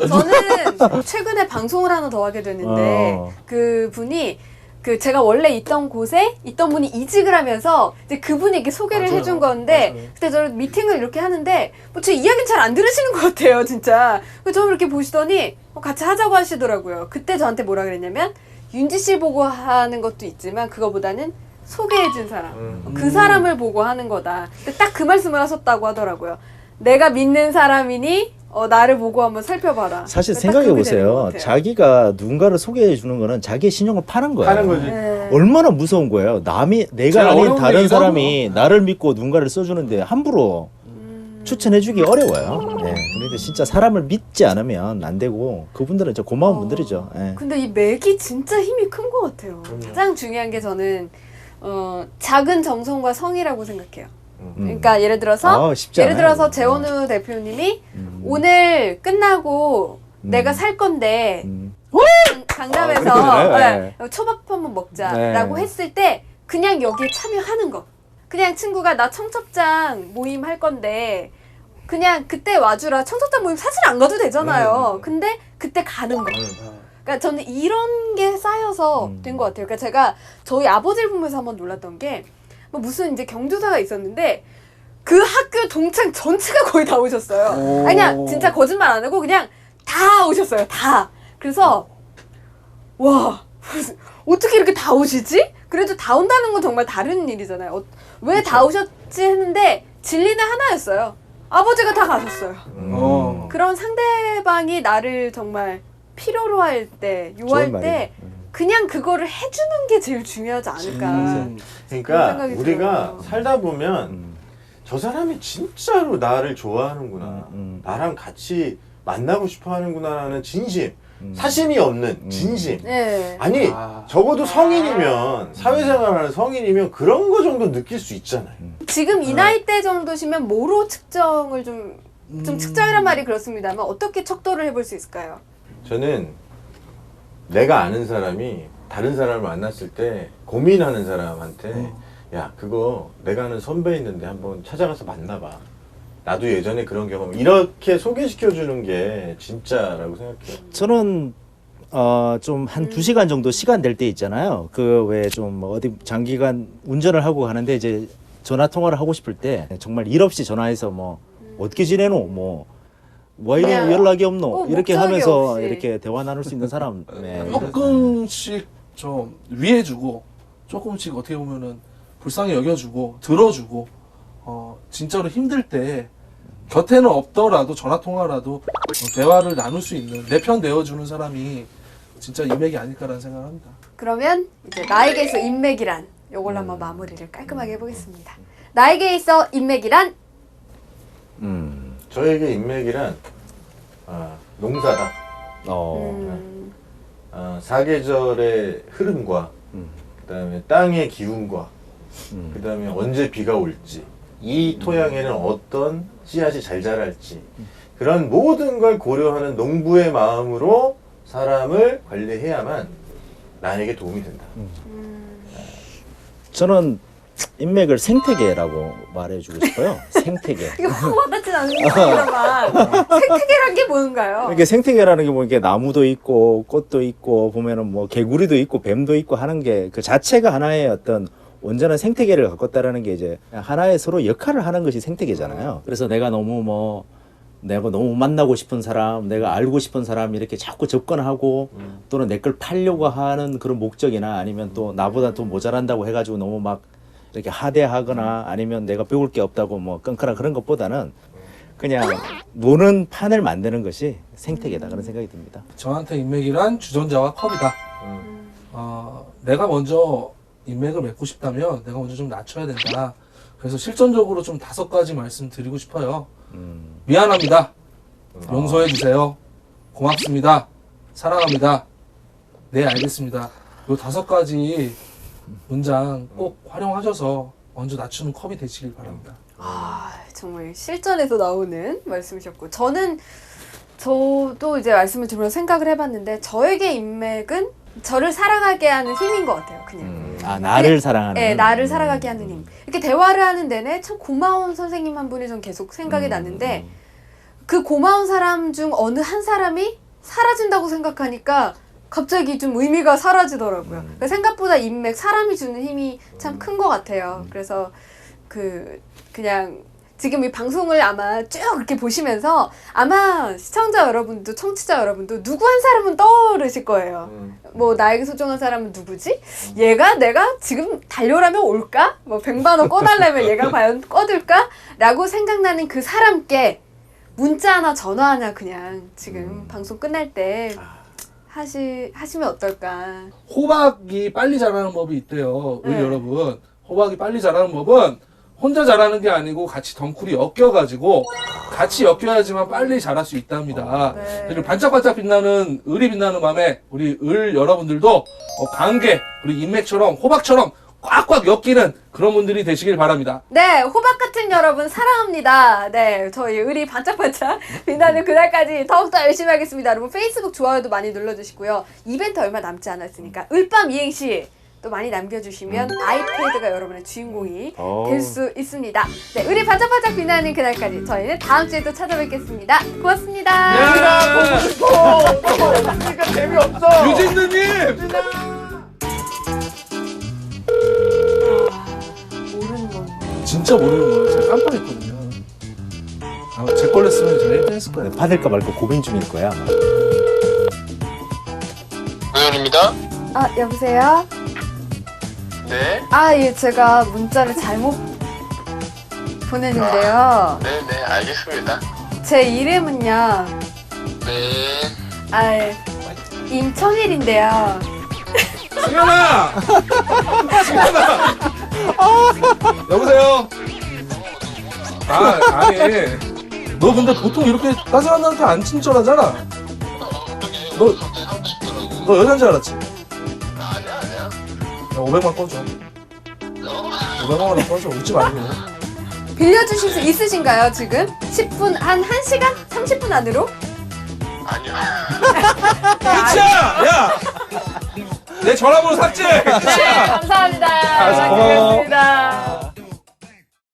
[SPEAKER 2] 저는 최근에 방송을 하나 더 하게 됐는데 그 분이 그 제가 원래 있던 곳에 있던 분이 이직을 하면서 이제 그분이 이렇게 소개를
[SPEAKER 3] 맞아요.
[SPEAKER 2] 해준 건데
[SPEAKER 3] 맞아요.
[SPEAKER 2] 그때 저는 미팅을 이렇게 하는데 뭐 제 이야기는 잘 안 들으시는 것 같아요 진짜. 그래서 저를 이렇게 보시더니 같이 하자고 하시더라고요. 그때 저한테 뭐라 그랬냐면 윤지 씨 보고 하는 것도 있지만 그거보다는 소개해준 사람 그 사람을 보고 하는 거다. 딱 그 말씀을 하셨다고 하더라고요. 내가 믿는 사람이니 나를 보고 한번 살펴봐라.
[SPEAKER 4] 사실
[SPEAKER 2] 딱
[SPEAKER 4] 생각해
[SPEAKER 2] 그렇게 되는 것
[SPEAKER 4] 보세요.
[SPEAKER 2] 같아요.
[SPEAKER 4] 자기가 누군가를 소개해 주는 거는 자기의 신용을 파는 거예요.
[SPEAKER 1] 하는 거지.
[SPEAKER 2] 네.
[SPEAKER 4] 얼마나 무서운 거예요. 내가
[SPEAKER 3] 제일
[SPEAKER 4] 아닌
[SPEAKER 3] 어려운
[SPEAKER 4] 다른
[SPEAKER 3] 얘기도
[SPEAKER 4] 사람이 나를 믿고 누군가를 써주는데 함부로 추천해주기 어려워요. 네. 그런데 진짜 사람을 믿지 않으면 안 되고 그분들은 진짜 고마운 분들이죠. 예.
[SPEAKER 2] 근데 이 맥이 진짜 힘이 큰 것 같아요. 가장 중요한 게 저는 작은 정성과 성이라고 생각해요. 그러니까 예를 들어서
[SPEAKER 4] 쉽지
[SPEAKER 2] 예를
[SPEAKER 4] 않아요.
[SPEAKER 2] 들어서 재원우 대표님이 오늘 끝나고 내가 살 건데 강남에서
[SPEAKER 4] 그러잖아요.
[SPEAKER 2] 네, 초밥 한번 먹자라고
[SPEAKER 4] 네.
[SPEAKER 2] 했을 때 그냥 여기에 참여하는 거. 그냥 친구가 나 청첩장 모임 할 건데 그냥 그때 와주라. 청첩장 모임 사실 안 가도 되잖아요. 근데 그때 가는 거. 그러니까 저는 이런 게 쌓여서 된 것 같아요. 그러니까 제가 저희 아버지를 보면서 한번 놀랐던 게 뭐 무슨 이제 경조사가 있었는데 그 학교 동창 전체가 거의 다 오셨어요. 아니 그냥 진짜 거짓말 안 하고 그냥 다 오셨어요. 다. 그래서 와 어떻게 이렇게 다 오시지? 그래도 다 온다는 건 정말 다른 일이잖아요. 왜 다 오셨지 했는데 진리는 하나였어요. 아버지가 다 가셨어요. 그런 상대방이 나를 정말 필요로 할 때, 요할
[SPEAKER 4] 좋은
[SPEAKER 2] 때 그냥 그거를 해주는 게 제일 중요하지 않을까.
[SPEAKER 1] 그러니까
[SPEAKER 2] 생각이
[SPEAKER 1] 우리가
[SPEAKER 2] 들어요.
[SPEAKER 1] 살다 보면 저 사람이 진짜로 나를 좋아하는구나. 나랑 같이 만나고 싶어 하는구나라는 진심. 사심이 없는 진심.
[SPEAKER 2] 네.
[SPEAKER 1] 아니 적어도 성인이면 사회생활하는 성인이면 그런 거 정도 느낄 수 있잖아요.
[SPEAKER 2] 지금 이 나이대 정도시면 뭐로 측정을 좀 측정이란 말이 그렇습니다만 어떻게 척도를 해볼 수 있을까요?
[SPEAKER 1] 저는 내가 아는 사람이 다른 사람을 만났을 때 고민하는 사람한테 야 그거 내가 아는 선배 있는데 한번 찾아가서 만나봐. 나도 예전에 그런 경험 이렇게 소개시켜주는 게 진짜라고 생각해요.
[SPEAKER 4] 저는 좀 한 2시간 정도 시간 될 때 있잖아요. 그 왜 좀 어디 장기간 운전을 하고 가는데 이제 전화 통화를 하고 싶을 때 정말 일 없이 전화해서 뭐 어떻게 지내노 뭐 왜 이래
[SPEAKER 2] 그냥,
[SPEAKER 4] 연락이 없노 이렇게
[SPEAKER 2] 목적이
[SPEAKER 4] 하면서
[SPEAKER 2] 없이.
[SPEAKER 4] 이렇게 대화 나눌 수 있는 사람. 네.
[SPEAKER 3] 조금씩 좀 위해주고 조금씩 어떻게 보면은 불쌍히 여겨주고 들어주고 진짜로 힘들 때 곁에는 없더라도 전화 통화라도 대화를 나눌 수 있는 내 편 되어주는 사람이 진짜 인맥이 아닐까라는 생각을 합니다.
[SPEAKER 2] 그러면 이제 나에게 있어 인맥이란 요걸로 한번 마무리를 깔끔하게 해보겠습니다. 나에게 있어 인맥이란
[SPEAKER 1] 저에게 인맥이란 농사다. 사계절의 흐름과 그다음에 땅의 기운과 그다음에 언제 비가 올지 이 토양에는 어떤 씨앗이 잘 자랄지 그런 모든 걸 고려하는 농부의 마음으로 사람을 관리해야만 나에게 도움이 된다.
[SPEAKER 4] 저는 인맥을 생태계라고 말해주고 싶어요. 생태계.
[SPEAKER 2] 이게 확 와닿진 않습니다만 생태계란 게 뭔가요?
[SPEAKER 4] 이게 생태계라는 게 뭐 이게 나무도 있고 꽃도 있고 보면은 뭐 개구리도 있고 뱀도 있고 하는 게 그 자체가 하나의 어떤 온전한 생태계를 갖고 있다라는 게 이제 하나의 서로 역할을 하는 것이 생태계잖아요. 그래서 내가 너무 만나고 싶은 사람, 내가 알고 싶은 사람 이렇게 자꾸 접근하고 또는 내 걸 팔려고 하는 그런 목적이나 아니면 또 나보다 더 모자란다고 해가지고 너무 막 이렇게 하대하거나 아니면 내가 배울 게 없다고 뭐 끙끙한 그런 것보다는 그냥 노는 판을 만드는 것이 생태계다 그런 생각이 듭니다.
[SPEAKER 3] 저한테 인맥이란 주전자와 컵이다. 내가 먼저 인맥을 맺고 싶다면 내가 먼저 좀 낮춰야 된다. 그래서 실전적으로 좀 5가지 말씀드리고 싶어요. 미안합니다. 용서해 주세요. 고맙습니다. 사랑합니다. 네, 알겠습니다. 요 5가지 문장 꼭 활용하셔서 먼저 낮추는 컵이 되시길 바랍니다.
[SPEAKER 2] 아, 정말 실전에서 나오는 말씀이셨고 저도 이제 말씀을 들으면서 생각을 해봤는데 저에게 인맥은 저를 사랑하게 하는 힘인 것 같아요. 그냥.
[SPEAKER 4] 나를 사랑하는.
[SPEAKER 2] 네, 나를 살아가게 하는 힘. 이렇게 대화를 하는 내내 참 고마운 선생님 한 분이 전 계속 생각이 났는데 그 고마운 사람 중 어느 한 사람이 사라진다고 생각하니까 갑자기 좀 의미가 사라지더라고요. 그러니까 생각보다 인맥, 사람이 주는 힘이 참 큰 것 같아요. 그래서 그냥 지금 이 방송을 아마 쭉 이렇게 보시면서 아마 시청자 여러분도 청취자 여러분도 누구 한 사람은 떠오르실 거예요. 뭐 나에게 소중한 사람은 누구지? 얘가 내가 지금 달려라면 올까? 뭐 100만 원 꺼달라면 얘가 과연 꺼둘까? 라고 생각나는 그 사람께 문자 하나 전화 하나 그냥 지금 방송 끝날 때 하시면 어떨까?
[SPEAKER 3] 호박이 빨리 자라는 법이 있대요. 우리
[SPEAKER 2] 네.
[SPEAKER 3] 여러분. 호박이 빨리 자라는 법은 혼자 자라는 게 아니고 같이 덩쿨이 엮여가지고 같이 엮여야지만 빨리 자랄 수 있답니다.
[SPEAKER 2] 네.
[SPEAKER 3] 그리고 반짝반짝 빛나는 을이 빛나는 밤에 우리 을 여러분들도 관계, 우리 인맥처럼 호박처럼 꽉꽉 엮이는 그런 분들이 되시길 바랍니다.
[SPEAKER 2] 네, 호박 같은 여러분 사랑합니다. 네, 저희 의리 반짝반짝 빛나는 그날까지 더욱더 열심히 하겠습니다. 여러분 페이스북 좋아요도 많이 눌러주시고요. 이벤트 얼마 남지 않았으니까 을밤 이행시 또 많이 남겨주시면 아이패드가 여러분의 주인공이 될 수 있습니다. 네, 의리 반짝반짝 빛나는 그날까지 저희는 다음 주에 또 찾아뵙겠습니다. 고맙습니다.
[SPEAKER 1] 그러니까 재미없어.
[SPEAKER 3] 유진느님!
[SPEAKER 2] 모르는 건데.
[SPEAKER 3] 진짜 모르는 거예요. 제가 깜빡했거든요. 제 걸렸으면 제가 1등 했을 거예요.
[SPEAKER 4] 받을까 말까 고민 중일 거야 아마.
[SPEAKER 5] 우연입니다.
[SPEAKER 2] 아, 여보세요?
[SPEAKER 5] 네.
[SPEAKER 2] 예, 제가 문자를 잘못 보냈는데요.
[SPEAKER 5] 네네, 알겠습니다.
[SPEAKER 2] 제 이름은요,
[SPEAKER 5] 네.
[SPEAKER 2] 임천일인데요.
[SPEAKER 3] 승현아! 승현아! 여보세요? 아니. 너 근데 보통 이렇게 따스한 나한테 안 친절하잖아. 너 여잔 줄 알았지?
[SPEAKER 5] 아니야.
[SPEAKER 3] 야, 500만 꺼줘. 500만 원 꺼줘. 웃지 말고.
[SPEAKER 2] 빌려주실 수 있으신가요, 지금? 10분, 한 1시간? 30분 안으로?
[SPEAKER 5] 아니요.
[SPEAKER 3] 끝이야! 야! 내 전화번호 삭제! 끝이야!
[SPEAKER 2] 감사합니다.